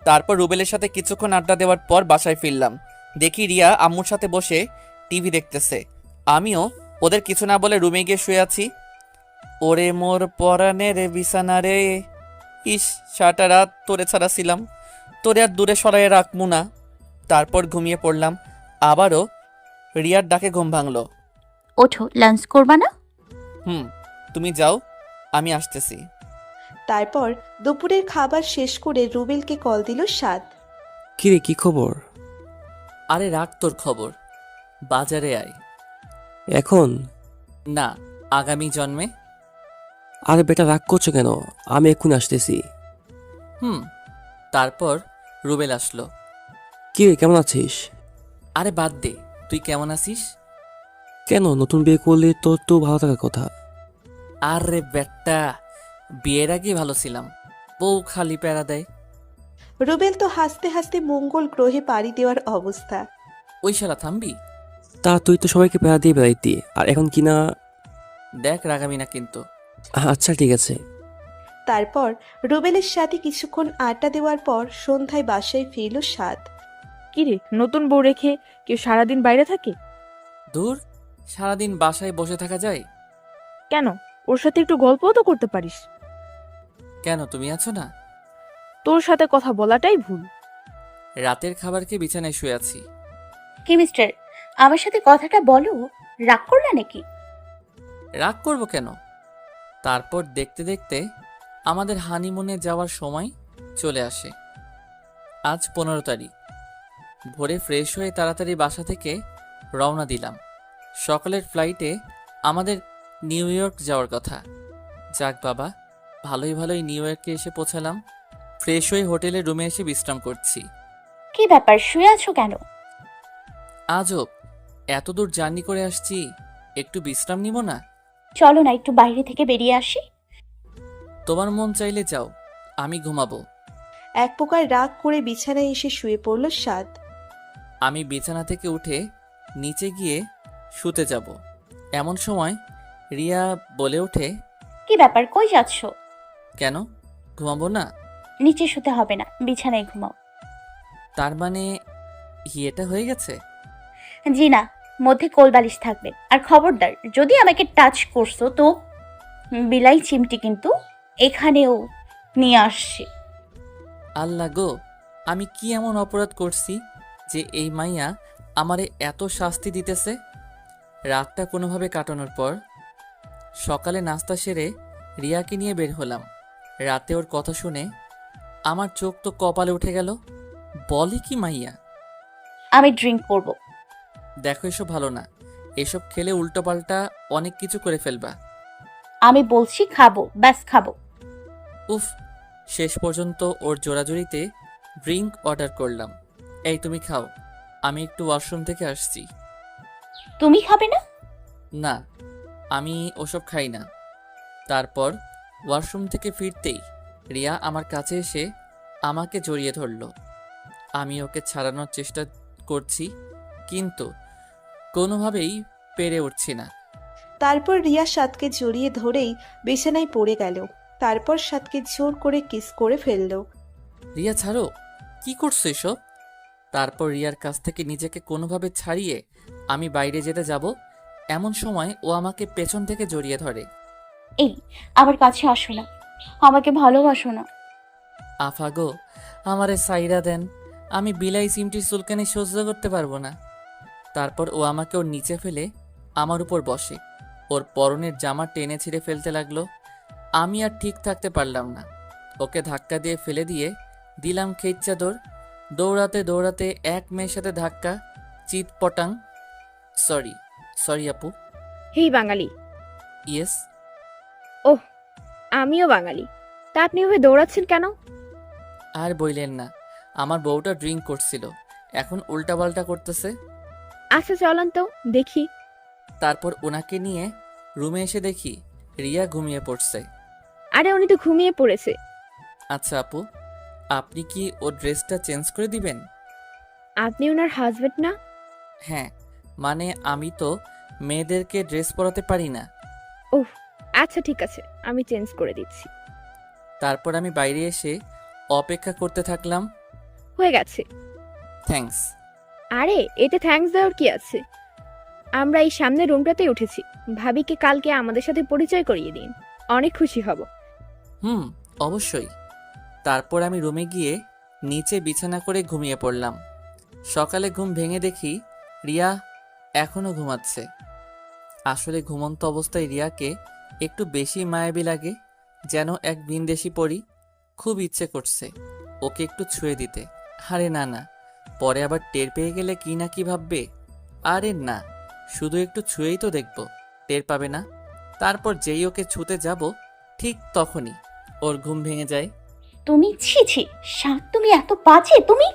তারপর রুবেলের সাথে কিছুক্ষণ আড্ডা দেওয়ার পর বাসায় ফিরলাম। দেখি রিয়া আম্মুর সাথে বসে টিভি দেখতেছে। আমিও ওদের কিছু না বলে রুমে গিয়ে শুয়ে আছি। ওরে মোর পরানের বিছানা রে, ইস সারাটা রাত তোরে ছাড়া ছিলাম, তোরে আর দূরে সরাইয়ে রাখবো না। তারপর ঘুমিয়ে পড়লাম। আবারও রিয়ার ডাকে ঘুম ভাঙলো। ওঠো, লাঞ্চ করবা না? তুমি যাও, আমি আসতেছি। তারপর দুপুরের খাবার শেষ করে রুবেলকে কল দিল সাদ। কিরে, কি খবর? আরে রাখ তোর খবর, বাজারে আয়। এখন? না, আগামী জন্মে। আরে বেটা, রাগ করছো কেন? আমি এখন আসতেছি। তারপর রুবেল আসলো। কিরে, কেমন আছিস? আরে বাদ দে, তুই কেমন আছিস? কেন, নতুন বিয়ে করলে তোর তো ভালো থাকার কথা। আরে বেটা, বিয়ের আগে ভালো ছিলাম, বউ খালি প্যারা দেয়। রুবেল তো হাসতে হাসতে মঙ্গল গ্রহে পাড়ি দেওয়ার অবস্থা। ওই শালা থামবি? তা তুই তো সবাইকে বেড়া দিয়ে বেড়াইতি, আর এখন কিনা। দেখ রাগাবি না কিন্তু। আচ্ছা ঠিক আছে। তারপর রুবেলের সাথে কিছুক্ষণ আড্ডা দেওয়ার পর সন্ধ্যায় বাসায় ফিরল সাদ। কিরে, নতুন বউ রেখে কেউ সারাদিন বাইরে থাকে? দূর, সারাদিন বাসায় বসে থাকা যায়? কেন, ওর সাথে একটু গল্পও তো করতে পারিস। কেন, তুমি আছো না? তোর সাথে কথা বলাটাই ভুল। রাতের খাবার খেয়ে বিছানায় শুয়ে আছি। কি মিস্টার, আমার সাথে কথাটা বলো, রাগ করলা নাকি? রাগ করব কেন? তারপর দেখতে দেখতে আমাদের হানিমুনে যাওয়ার সময় চলে আসে। আজ 15 তারিখ। ভোরে ফ্রেশ হয়ে তাড়াতাড়ি বাসা থেকে রওনা দিলাম। সকালের ফ্লাইটে আমাদের নিউ ইয়র্ক যাওয়ার কথা। যাক বাবা, ভালোই ভালোই নিউ ইয়র্কে এসে পৌঁছালাম। ফ্রেশ হয়ে হোটেলের রুমে এসে বিশ্রাম করছি। কি ব্যাপার, শুয়ে আছো কেন? আজব, এত দূর জার্নি করে আসছি, একটু বিশ্রাম নিব না? চলো না একটু বাইরে থেকে বেরিয়ে আসি। তোমার মন চাইলে যাও, আমি ঘুমাবো। এক প্রকার রাগ করে বিছানায় এসে শুয়ে পড়ল সাদ। আমি বিছানা থেকে উঠে নিচে গিয়ে শুতে যাব, এমন সময় রিয়া বলে ওঠে, কি ব্যাপার, কই যাচ্ছ? কেন, ঘুমাবো না? নিচে শুতে হবে না, বিছানায় ঘুমাও। তার মানে এটা হয়ে গেছে? জি না, মধ্যে কোলবালিশ থাকবে। আর খবরদার, যদি আমাকে টাচ করছো তো বিলাই চিমটি কিন্তু এখানেও নিয়ে আসছি। আল্লাহ গো, আমি কি এমন অপরাধ করছি যে এই মাইয়া আমারে এত শাস্তি দিতেছে? রাতটা কোনোভাবে কাটানোর পর সকালে নাস্তা সেরে রিয়াকে নিয়ে বের হলাম। রাতে ওর কথা শুনে আমার চোখ তো কপালে উঠে গেল। বলে কি মাইয়া! আমি ড্রিঙ্ক করব। দেখো, এসব ভালো না। এসব খেলে উল্টোপাল্টা অনেক কিছু করে ফেলবা। আমি বলছি খাবো, ব্যাস খাবো। উফ, শেষ পর্যন্ত ওর জোরাজুরিতে ড্রিঙ্ক অর্ডার করলাম। এই তুমি খাও, আমি একটু ওয়াশরুম থেকে আসছি। তুমি খাবে না? না, আমি ওসব খাই না। তারপর ওয়াশরুম থেকে ফিরতেই রিয়া আমার কাছে এসে আমাকে জড়িয়ে ধরল। আমি ওকে ছাড়ানোর চেষ্টা করছি, কিন্তু কোনোভাবেই পেরে উঠছি না। তারপর রিয়া সাদকে জড়িয়ে ধরেই বিছানায় পড়ে গেল। তারপর সাদকে জোর করে কিস করে ফেলল। রিয়া ছাড়ো, কি করছো এসব? তারপর রিয়ার কাছ থেকে নিজেকে কোনোভাবে ছাড়িয়ে আমি বাইরে যেতে যাব, এমন সময় ও আমাকে পেছন থেকে জড়িয়ে ধরে। এই, আমার কাছে আসো না, আমাকে ভালোবাসো না। আফাগো, আমারে সাইরা দেন, আমি বিলাই সিমটির চুলকানি সহ্য করতে পারবো না। তারপর ও আমাকে ওর নিচে ফেলে আমার উপর বসে, ওর পরনের জামা টেনে ছিঁড়ে ফেলতে লাগলো। আমি আর ঠিক থাকতে পারলাম না, ওকে ধাক্কা দিয়ে ফেলে দিয়ে দিলাম খেইচ্ছা দৌড়। দৌড়াতে দৌড়াতে এক মেয়ের সাথে ধাক্কা, চিৎ পটাং। সরি সরি আপু। হেই বাঙালি। ইয়েস। ওহ, আমিও বাঙালি। তা আপনি ওভাবে দৌড়াচ্ছেন কেন? আর বইলেন না, আমার বউটা ড্রিঙ্ক করছিল, এখন উল্টাপাল্টা করতেছে। আচ্ছা চলেন তো দেখি। তারপর ওনাকে নিয়ে রুমে এসে দেখি রিয়া ঘুমিয়ে পড়ছে। আরে উনি তো ঘুমিয়ে পড়েছে। আচ্ছা আপু, আপনি কি ওর ড্রেসটা চেঞ্জ করে দিবেন? আপনি ওনার হাজবেন্ড না? হ্যাঁ, মানে আমি তো মেয়েদেরকে ড্রেস পরাতে পারি না। ওহ, আচ্ছা ঠিক আছে, আমি চেঞ্জ করে দিচ্ছি। তারপর আমি বাইরে এসে অপেক্ষা করতে থাকলাম। হয়ে গেছে। থ্যাঙ্কস। আরে এতে থ্যাঙ্কস দেওয়ার কি আছে? আমরা এই সামনের রুমটাতেই উঠেছি। ভাবিকে কালকে আমাদের সাথে পরিচয় করিয়ে দিন, অনেক খুশি হব। হুম, অবশ্যই। তারপর আমি রুমে গিয়ে নিচে বিছানা করে ঘুমিয়ে পড়লাম। সকালে ঘুম ভেঙে দেখি রিয়া এখনো ঘুমাচ্ছে। আসলে ঘুমন্ত অবস্থায় রিয়াকে একটু বেশি মায়াবী লাগে, যেন এক ভিনদেশি পরী। খুব ইচ্ছে করছে ওকে একটু ছুঁয়ে দিতে। আরে না না, পরে আবার টের পেয়ে গেলে কি না কি ভাববে। আরে না, শুধু একটু ছুঁয়েই তো দেখব, টের পাবে না। তারপর যেই ওকে ছুঁতে যাব ঠিক তখনই ওর ঘুম ভেঙে যায়। তুমি ছি ছি, শাক তুমি এত বাজে তুমি।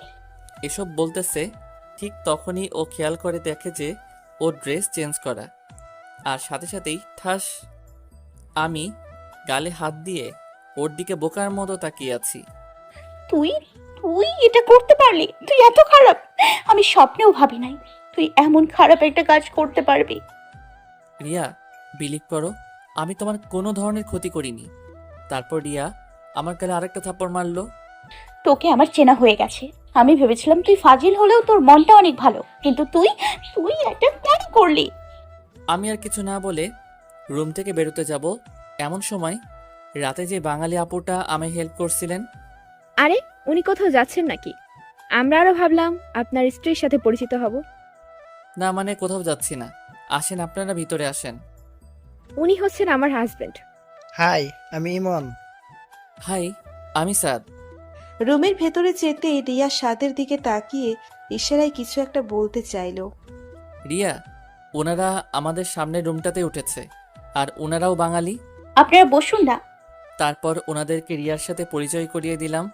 এসব বলতেছে ঠিক তখনই ও খেয়াল করে দেখে যে ওর ড্রেস চেঞ্জ করা, আর সাথে সাথেই ঠাস। আমি গালে হাত দিয়ে ওর দিকে বোকার মতো তাকিয়ে আছি। তুই তুই এটা করতে পারলি? তুই এত খারাপ, আমি স্বপ্নেও ভাবি নাই তুই এমন খারাপ একটা কাজ করতে পারবি। রিয়া, বিলিভ করো, আমি তোমার কোনো ধরনের ক্ষতি করিনি। তারপর রিয়া আমার গালে আরেকটা থাপ্পড় মারলো। তোকে আমার চেনা হয়ে গেছে। আমি ভেবেছিলাম তুই ফাজিল হলেও তোর মনটা অনেক ভালো, কিন্তু তুই তুই একটা কেন করলি? আমি আর কিছু না বলে রুম থেকে বেরোতে যাব, এমন সময় রাতে যে বাঙালি আপুটা আমায় হেল্প করছিলেন। আরে উনি কোথাও যাচ্ছেন নাকি? আমরা আরো ভাবলাম আপনার স্ত্রীর সাথে পরিচিত হব। না মানে কোথাও যাচ্ছি না, আসেন আপনারা ভিতরে আসেন। উনি হচ্ছেন আমার হাজবেন্ড। হাই, আমি ইমন। হাই, আমি সাদ। রুমের ভেতরে যেতে রিয়া সাদের দিকে তাকিয়ে ইশারায় কিছু একটা বলতে চাইলো। রিয়া, ওনারা আমাদের সামনের রুমটাতে উঠেছে, আর ওনারাও বাঙালি। আপনারা বসুন না। তারপর ওনাদেরকে রিয়ার সাথে পরিচয় করিয়ে দিলাম।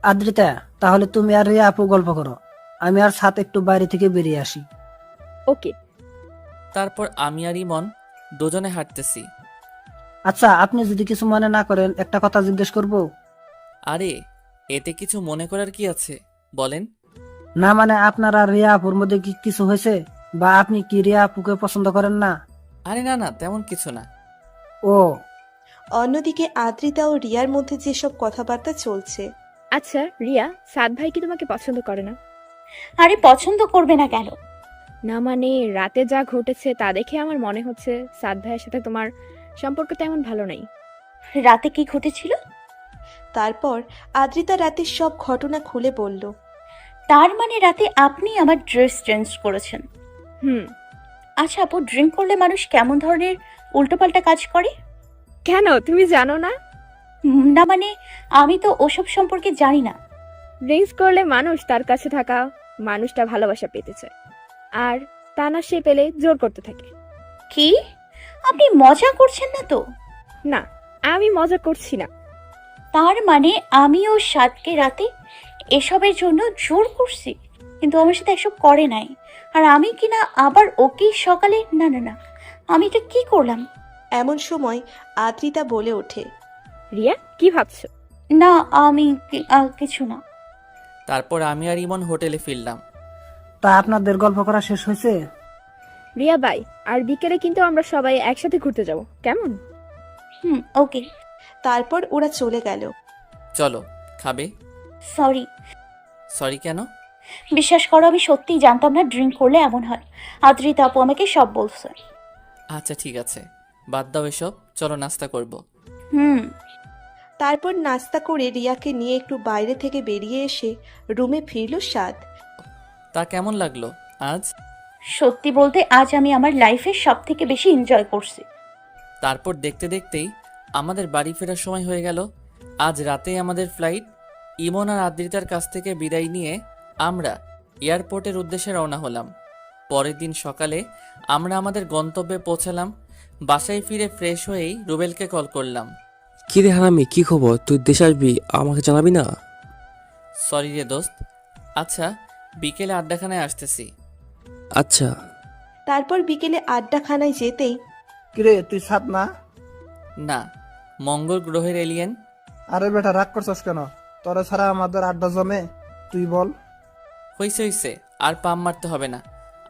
আদ্রিতা, তাহলে তুমি আর রিয়া আপু গল্প করো, আমি আর সাথে একটু বাইরে থেকে বেরিয়ে আসি। ওকে। তারপর আমি আর ইমন দুজনে হাঁটতেছি। আচ্ছা, আপনি যদি কিছু মনে না করেন একটা কথা জিজ্ঞেস করব? আরে এতে কিছু মনে করার কি আছে, বলেন। না মানে আপনার আর রিয়া আপুর মধ্যে কি কিছু হয়েছে, বা আপনি কি রিয়া আপুকে পছন্দ করেন না? আরে না না, তেমন কিছু না। ও অন্যদিকে আদ্রিতা ও রিয়ার মধ্যে যেসব কথাবার্তা চলছে। আচ্ছা রিয়া, সাদ ভাই কি তোমাকে পছন্দ করে না? আরে পছন্দ করবে না কেন? না মানে রাতে যা ঘটেছে তা দেখে আমার মনে হচ্ছে সাদ ভাইয়ের সাথে তোমার সম্পর্ক তেমন ভালো নাই। রাতে কি ঘটেছিল? তারপর আদ্রিতা রাতের সব ঘটনা খুলে বলল। তার মানে রাতে আপনি আমার ড্রেস চেঞ্জ করেছেন? হুম। আচ্ছা আপু, ড্রিঙ্ক করলে মানুষ কেমন ধরনের উল্টোপাল্টা কাজ করে? কেন, তুমি জানো না? না মানে আমি তো ওসব সম্পর্কে জানি না। ড্রিঙ্কস করলে মানুষ তার কাছে থাকা মানুষটা ভালোবাসা পেতে চায়, আর তা না সে পেলে জোর করতে থাকে। কি আপনি মজা করছেন না তো? না, আমি মজা করছি না। তার মানে আমিও সাদকে রাতে এসবের জন্য জোর করছি, কিন্তু আমার সাথে এসব করে নাই। আর আমি কিনা আবার ওকে সকালে, না না না, আমি এটা কি করলাম? এমন সময় আদ্রিতা বলে ওঠে। রিয়া, কি ভাবছো? না আমি কিছু না। তারপর আমি আর ইমন হোটেলে ফিরলাম। তা আপনাদের গল্প করা শেষ হয়েছে? রিয়া বাই, আর বিকেলে কিন্তু আমরা সবাই একসাথে ঘুরতে যাব, কেমন? ওকে। তারপর ওরা চলে গেল। চলো, খাবে? সরি। সরি কেন? বিশ্বাস করো, আমি সত্যিই জানতাম না ড্রিঙ্ক করলে এমন হয়। আদ্রিতা আপু আমাকে সব বলছে। আচ্ছা ঠিক আছে, বাদ দাও এসব, চলো নাস্তা করব। হুম। তারপর নাস্তা করে রিয়াকে নিয়ে একটু বাইরে থেকে বেরিয়ে এসে রুমে ফিরল সাদ। তা কেমন লাগলো আজ? সত্যি বলতে আজ আমি আমার লাইফের সব থেকে বেশি এনজয় করছি। তারপর দেখতে দেখতেই আমাদের বাড়ি ফেরার সময় হয়ে গেল। আজ রাতেই আমাদের ফ্লাইট। ইমন আর আদ্রিতার কাছ থেকে বিদায় নিয়ে আমরা এয়ারপোর্টের উদ্দেশ্যে রওনা হলাম। পরের দিন সকালে আমরা আমাদের গন্তব্যে পৌঁছালাম। বাসায় ফিরে ফ্রেশ হয়েই রুবেলকে কল করলাম। কি রে হারামি, কি খবর? তুই দেশে আসবি, আমাকে জানাবি না? সরি রে দোস্ত। আচ্ছা, বিকেলে আড্ডাখানায় আসতেছি। আচ্ছা। তারপর বিকেলে আড্ডাখানায় যেতেই। কিরে, তুই সাত না? না, মঙ্গল গ্রহের এলিয়েন। আরে বেটা, রাগ করছস কেন? তোরা ছাড়া আমাদের আড্ডা জমে, তুই বল। হইছে হইছে, আর পাম মারতে হবে না,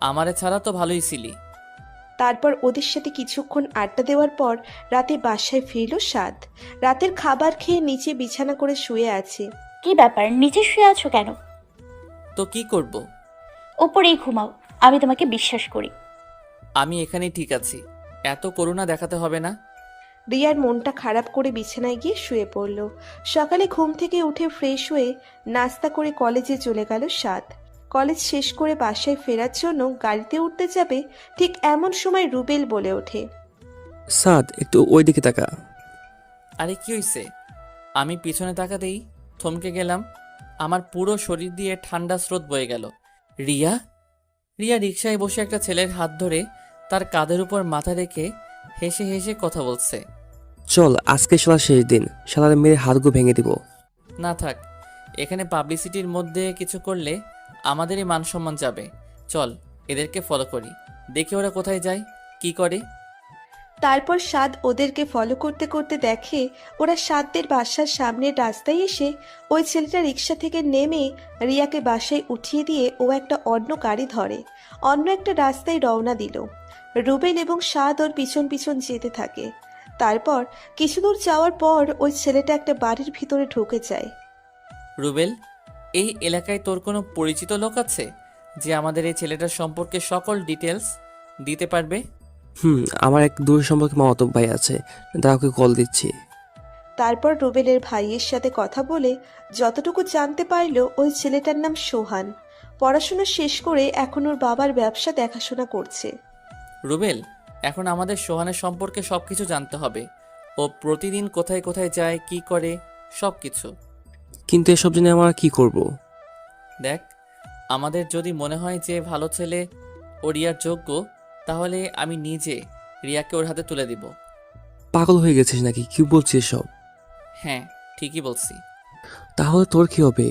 আমারে ছাড়া তো ভালোই ছিলি। তারপর ওদের সাথে কিছুক্ষণ আড্ডা দেওয়ার পর রাতে বাসায় ফিরল সাদ। রাতের খাবার খেয়ে নিচে বিছানা করে শুয়ে আছে। কি ব্যাপার, নিচে শুয়ে আছো কেন? তো কি করব? ওপরেই ঘুমাও, আমি তোমাকে বিশ্বাস করি। আমি এখানেই ঠিক আছি, এত করুণা দেখাতে হবে না। রিয়ার মনটা খারাপ করে বিছানায় গিয়ে শুয়ে পড়ল। সকালে ঘুম থেকে উঠে ফ্রেশ হয়ে নাস্তা করে কলেজে চলে গেল সাদ। কলেজ শেষ করে বাসায় ফেরার জন্য গাড়িতে উঠতে যাবে, ঠিক এমন সময় রুবেল বলে ওঠে, সাদ একটু ওই দিকে তাকা। আরে কি হইছে? আমি পিছনে তাকাতেই থমকে গেলাম। আমার পুরো শরীর দিয়ে ঠান্ডা স্রোত বয়ে গেল। রিয়া রিয়া রিকশায় বসে একটা ছেলের হাত ধরে তার কাঁধের উপর মাথা রেখে হেসে হেসে কথা বলছে। চল আজকে শালার শেষ দিন, শালার মেরে হাতগুলো ভেঙে দিব। না থাক, এখানে পাবলিসিটির মধ্যে কিছু করলে আমাদেরই মান সম্মান যাবে। চল এদেরকে ফলো করি, দেখি ওরা কোথায় যায়, কি করে। তারপর সাদ ওদেরকে ফলো করতে করতে দেখে ওরা সাদদের বাসার সামনের রাস্তায় এসে ওই ছেলেটা রিক্সা থেকে নেমে রিয়াকে বাসায় উঠিয়ে দিয়ে ও একটা অন্য গাড়ি ধরে অন্য একটা রাস্তায় রওনা দিল। রুবেল এবং সাদ ওর পিছন পিছন যেতে থাকে। তারপর কিছু দূর যাওয়ার পর ওই ছেলেটা একটা বাড়ির ভিতরে ঢুকে যায়। রুবেল, এই এলাকায় তোর কোনো পরিচিত লোক আছে যে আমাদের এই ছেলেটার সম্পর্কে সকল ডিটেলস দিতে পারবে? আমার এক দূর সম্পর্কে মামাতো ভাই আছে, দাদাকে কল দিচ্ছি। তারপর রুবেলের ভাইয়ের সাথে কথা বলে যতটুকু জানতে পারল ওই ছেলেটার নাম সোহান। পড়াশোনা শেষ করে এখন ওর বাবার ব্যবসা দেখাশোনা করছে। রুবেল, এখন আমাদের সোহানের সম্পর্কে সবকিছু জানতে হবে। ও প্রতিদিন কোথায় কোথায় যায়, কি করে, সবকিছু। কিন্তু এসব জেনে আমরা কি করব? দেখ, আমাদের যদি মনে হয় যে ভালো ছেলে ও রিয়ার যোগ্য, তাহলে আমি নিজে রিয়াকে ওর হাতে তুলে দিব। পাগল হয়ে গেছিস নাকি? কি বলছিস সব? হ্যাঁ, ঠিকই বলছি। তাহলে তোর কি হবে?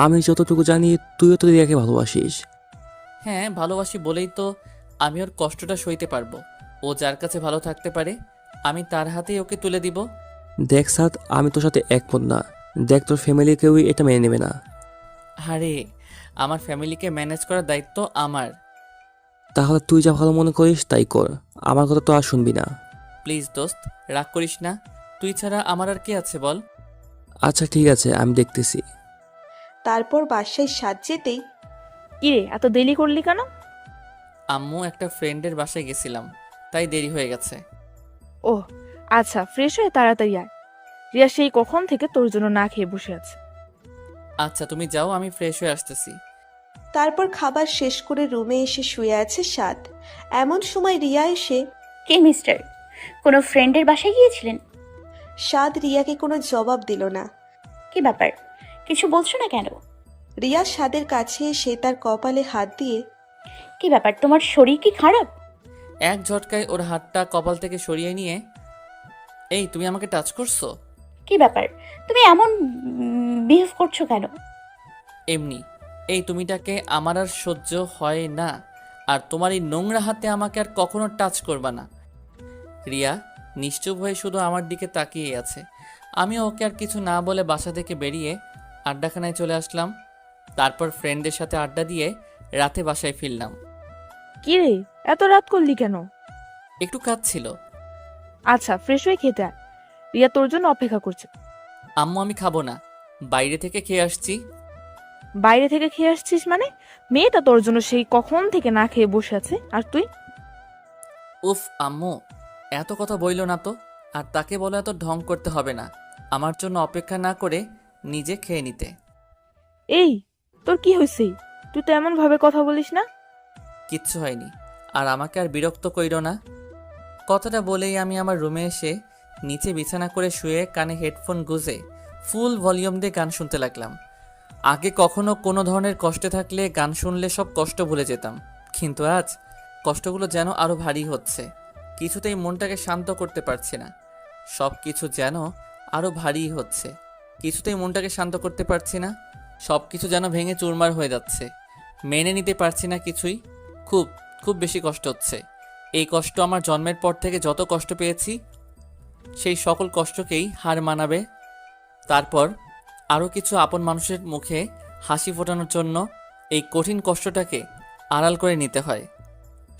আমি যতটুকু জানি তুইও তো রিয়াকে ভালোবাসিস। হ্যাঁ, ভালোবাসি বলেই তো আমি ওর কষ্টটা সইতে পারবো। ও যার কাছে ভালো থাকতে পারে, আমি তার হাতেই ওকে তুলে দিব। দেখ সাদ, আমি তোর সাথে একমত না। দেখ তোর ফ্যামিলি কেউই এটা মেনে নেবে না। আরে, আমার ফ্যামিলিকে ম্যানেজ করার দায়িত্ব আমার। তাহলে তুই যা ভালো মনে করিস তাই কর, আমার কথা তো আর শুনবি না। প্লিজ দোস্ত, রাগ করিস না। তুই ছাড়া আমার আর কে আছে বল? আচ্ছা ঠিক আছে, আমি দেখতেছি। তারপর বাসায় সাজ যেতেই কিরে এত দেরি করলি কেন? আম্মু, একটা ফ্রেন্ডের বাসায় গেছিলাম, তাই দেরি হয়ে গেছে। ওহ আচ্ছা, ফ্রেশ হয়ে তাড়াতাড়ি আয়। রিয়া সেই কখন থেকে তোর জন্য না খেয়ে বসে আছে। আচ্ছা তুমি যাও, আমি ফ্রেশ হয়ে আসতেছি। তারপর খাবার শেষ করে রুমে এসে শুয়ে আছে সাদ। এমন সময় রিয়া এসে কে মিস্টার, কোনো ফ্রেন্ডের বাসায় গিয়েছিলেন? সাদ রিয়াকে কোনো জবাব দিল না। কি ব্যাপার, কিছু বলছো না কেন? রিয়া সাদের কাছে এসে তার কপালে হাত দিয়ে, কি ব্যাপার, তোমার শরীর কি খারাপ? এক ঝটকায় ওর হাতটা কপাল থেকে সরিয়ে নিয়ে, এই তুমি আমাকে টাচ করছো? কি ব্যাপার, তুমি এমন বিহেভ করছো কেন? এমনি। এই তুমিটাকে আমার আর সহ্য হয় না, আর তোমার এই নোংরা হাতে আমাকে আর কখনো টাচ করবা না। রিয়া নিশ্চুপ হয়ে শুধু আমার দিকে তাকিয়ে আছে। আমি ওকে আর কিছু না বলে বাসা থেকে বেরিয়ে আড্ডাখানায় চলে আসলাম। তারপর ফ্রেন্ডদের সাথে আড্ডা দিয়ে রাতে বাসায় ফিরলাম। কিরে এত রাত করলি কেন? একটু কাজ ছিল। আচ্ছা ফ্রেশ হয়ে খেতে আয়, রিয়া তোর জন্য অপেক্ষা করছে। আম্মু, আমি খাবো না, বাইরে থেকে খেয়ে আসছি। বাইরে থেকে খেয়ে আসছিস মানে? মেয়েটা তোর জন্য সেই কখন থেকে না খেয়ে বসে আছে, আর তুই? উফ আম্মু, এত কথা বইলো না তো। আর তাকে বলে এত ঢং করতে হবে না, আমার জন্য অপেক্ষা না করে নিজে খেয়ে নিতে। এই তোর কি হয়েছে? তুই তো এমন ভাবে কথা বলিস না। কিচ্ছু হয়নি, আর আমাকে আর বিরক্ত কইরো না। কথাটা বলেই আমি আমার রুমে এসে নিচে বিছানা করে শুয়ে কানে হেডফোন গুঁজে ফুল ভলিউম দিয়ে গান শুনতে লাগলাম। আগে কখনো কোনো ধরনের কষ্টে থাকলে গান শুনলে সব কষ্ট ভুলে যেতাম, কিন্তু আজ কষ্টগুলো যেন আরো ভারী হচ্ছে। কিছুতেই মনটাকে শান্ত করতে পারছি না, সব কিছু যেন আরো ভারী হচ্ছে। কিছুতেই মনটাকে শান্ত করতে পারছি না, সব কিছু যেন ভেঙে চুরমার হয়ে যাচ্ছে। মেনে নিতে পারছি না কিছুই। খুব খুব বেশি কষ্ট হচ্ছে। এই কষ্ট আমার জন্মের পর থেকে যত কষ্ট পেয়েছি, সেই সকল কষ্টকেই হার মানাবে। তারপর আরও কিছু আপন মানুষের মুখে হাসি ফোটানোর জন্য এই কঠিন কষ্টটাকে আড়াল করে নিতে হয়।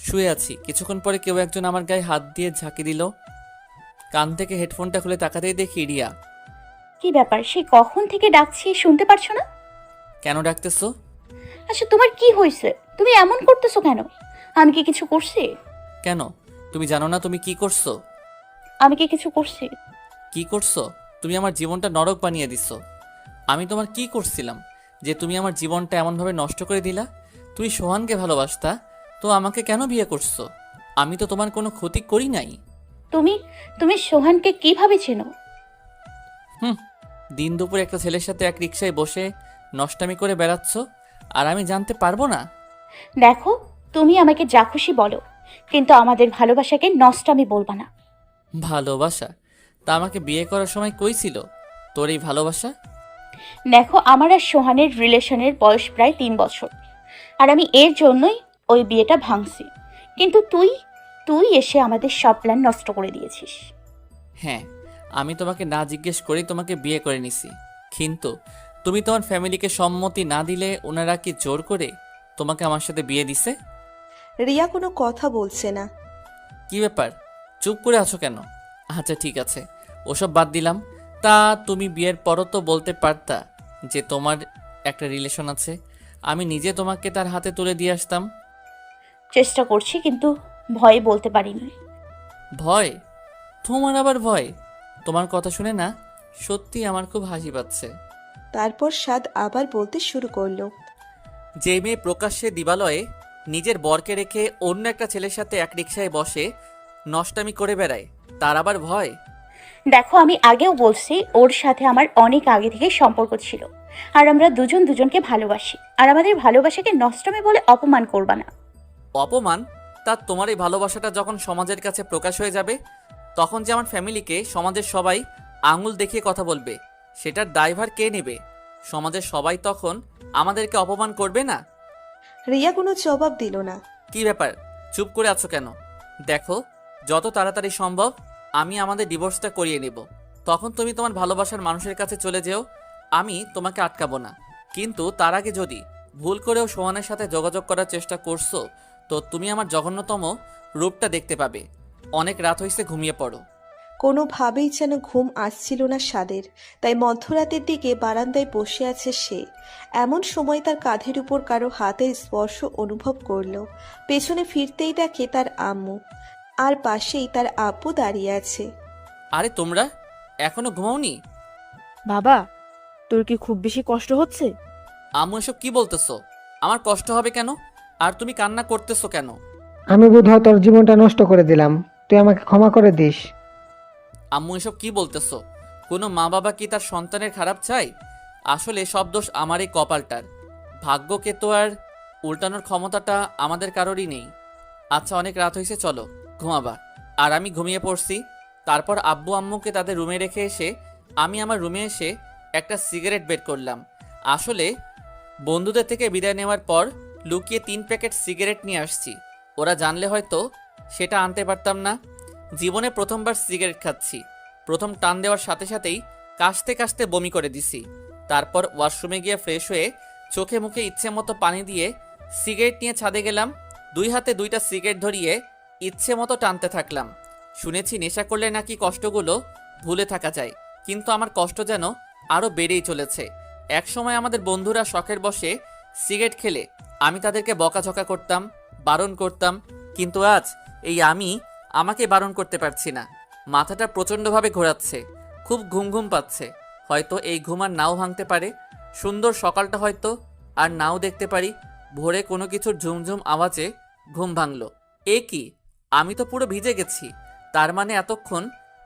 শুয়ে আছি, কিছুক্ষণ পরে কেউ একজন আমার গায়ে হাত দিয়ে ঝাঁকি দিল। কান থেকে হেডফোনটা খুলে তাকাতেই দেখি রিয়া। কি ব্যাপার, সেই কখন থেকে ডাকছি, শুনতে পারছো না? কেন ডাকতেছো? আচ্ছা তোমার কি হয়েছে? তুমি এমন করতেছো কেন? আমি কি কিছু করছি? কেন? তুমি জানো না তুমি কি করছো? আমি কি কিছু করছি? কি করছো? তুমি আমার জীবনটা নরক বানিয়ে দিছো। আমি তোমার কি করছিলাম যে তুমি আমার জীবনটা এমনভাবে নষ্ট করে দিলা? তুমি সোহানকে ভালোবাসতা, তো আমাকে কেন বিয়ে করছো? আমি তো তোমার কোনো ক্ষতি করি নাই। তুমি তুমি সোহানকে কিভাবে চেনো? হুম, দিন দুপুর একটা ছেলের সাথে এক রিকশায় বসে নষ্টামি করে বেড়াচ্ছ, আর আমি জানতে পারবো না? দেখো, তুমি আমাকে যা খুশি বলো, কিন্তু আমাদের ভালোবাসাকে নষ্ট আমি বলবো না। ভালোবাসা? তা আমাকে বিয়ে করার সময় কই ছিল তোর এই ভালোবাসা? দেখো, আমার আর সোহানের রিলেশনের বয়স প্রায় 3 বছর, আর আমি এর জন্যই ওই বিয়েটা ভাঙছি। কিন্তু তুই তুই এসে আমাদের সব প্ল্যান নষ্ট করে দিয়েছিস। হ্যাঁ, আমি তোমাকে না জিজ্ঞেস করেই তোমাকে বিয়ে করে নিছি। কিন্তু তুমি তোমার ফ্যামিলিকে সম্মতি না দিলে ওনারা কি জোর করে তোমাকে আমার সাথে বিয়ে দিছে? রিয়া কোনো কথা বলছে না। কি ব্যাপার, চুপ করে আছো কেন? আচ্ছা ঠিক আছে, ওসব বাদ দিলাম। তা তুমি বিয়ের পরও তো বলতে পারতা যে তোমার একটা রিলেশন আছে, আমি নিজে তোমাকে তার হাতে তুলে দিয়ে আসতাম। চেষ্টা করছি, কিন্তু ভয়ে বলতে পারিনি। ভয়? তোমার আবার ভয়? তোমার কথা শুনে না সত্যি আমার খুব হাসি পাচ্ছে। তারপর সাদ আবার বলতে শুরু করলো। যে মেয়ে প্রকাশ্যে দিবালয়ে নিজের বরকে রেখে অন্য একটা ছেলের সাথে এক রিকশায় বসে নষ্টামি করে বেড়ায়, তার আবার ভয়? দেখো, আমি আগেও বলছি ওর সাথে আমার অনেক আগে থেকে সম্পর্ক ছিল, আর আমরা দুজন দুজনকে ভালোবাসি, আর আমাদের ভালোবাসাকে নষ্টমে বলে অপমান করবা না। অপমান? তা তোমার এই ভালোবাসাটা যখন সমাজের কাছে প্রকাশ হয়ে যাবে, তখন যে আমার ফ্যামিলিকে সমাজের সবাই আঙুল দেখিয়ে কথা বলবে, সেটার দায়ভার কে নেবে? সমাজের সবাই তখন আমাদেরকে অপমান করবে না? রিয়া কোনো জবাব দিল না। কি ব্যাপার, চুপ করে আছো কেন? দেখো, যত তাড়াতাড়ি সম্ভব আমি আমাদের ডিভোর্সটা করিয়ে নেব। তখন তুমি তোমার ভালোবাসার মানুষের কাছে চলে যেও, আমি তোমাকে আটকাবো না। কিন্তু তার আগে যদি ভুল করেও সোহানের সাথে যোগাযোগ করার চেষ্টা করছো, তো তুমি আমার জঘন্যতম রূপটা দেখতে পাবে। অনেক রাত হয়েছে, ঘুমিয়ে পড়ো। কোনোভাবেই যেন ঘুম আসছিল না সাদের, তাই মধ্যরাতের দিকে বারান্দায় বসে আছে সে। এমন সময় তার কাঁধের উপর কারো হাতের স্পর্শ অনুভব করলো। পেছনে ফিরতেই দেখে তার আম্মু, আর পাশেই তার আব্বু দাঁড়িয়ে আছে। আরে তোমরা এখনো ঘুমাওনি? বাবা, তোর কি খুব বেশি কষ্ট হচ্ছে? আম্মু এসব কি বলতেছো? আমার কষ্ট হবে কেন? আর তুমি কান্না করতেছো কেন? আমি বোধহয় তোর জীবনটা নষ্ট করে দিলাম, তুই আমাকে ক্ষমা করে দিস। আম্মু এসব কি বলতেছো? কোনো মা বাবা কি তার সন্তানের খারাপ চায়? আসলে সব দোষ আমার এই কপালটার। ভাগ্যকে তো আর উল্টানোর ক্ষমতাটা আমাদের কারোরই নেই। আচ্ছা, অনেক রাত হয়েছে, চলো ঘুমাবা। আর আমি ঘুমিয়ে পড়ছি। তারপর আব্বু আম্মুকে তাদের রুমে রেখে এসে আমি আমার রুমে এসে একটা সিগারেট বের করলাম। আসলে বন্ধুদের থেকে বিদায় নেওয়ার পর লুকিয়ে 3 প্যাকেট সিগারেট নিয়ে আসছি। ওরা জানলে হয়তো সেটা আনতে পারতাম না। জীবনে প্রথমবার সিগারেট খাচ্ছি। প্রথম টান দেওয়ার সাথে সাথেই কাশতে কাশতে বমি করে দিছি। তারপর ওয়াশরুমে গিয়ে ফ্রেশ হয়ে চোখে মুখে ইচ্ছে মতো পানি দিয়ে সিগারেট নিয়ে ছাদে গেলাম। 2 হাতে 2টা সিগারেট ধরিয়ে ইচ্ছে মতো টানতে থাকলাম। শুনেছি নেশা করলে নাকি কষ্টগুলো ভুলে থাকা যায়, কিন্তু আমার কষ্ট যেন আরও বেড়েই চলেছে। একসময় আমাদের বন্ধুরা শখের বসে সিগারেট খেলে আমি তাদেরকে বকাঝকা করতাম, বারণ করতাম, কিন্তু আজ এই আমি আমাকে বারণ করতে পারছি না। মাথাটা প্রচণ্ডভাবে ঘোরাচ্ছে, খুব ঘুম ঘুম পাচ্ছে। হয়তো এই ঘুম আর নাও ভাঙতে পারে। সুন্দর সকালটা হয়তো আর নাও দেখতে পারি। ভোরে কোনো কিছুর ঝুমঝুম আওয়াজে ঘুম ভাঙলো। এ কি, আমি তো পুরো ভিজে গেছি। তার মানে এতক্ষণ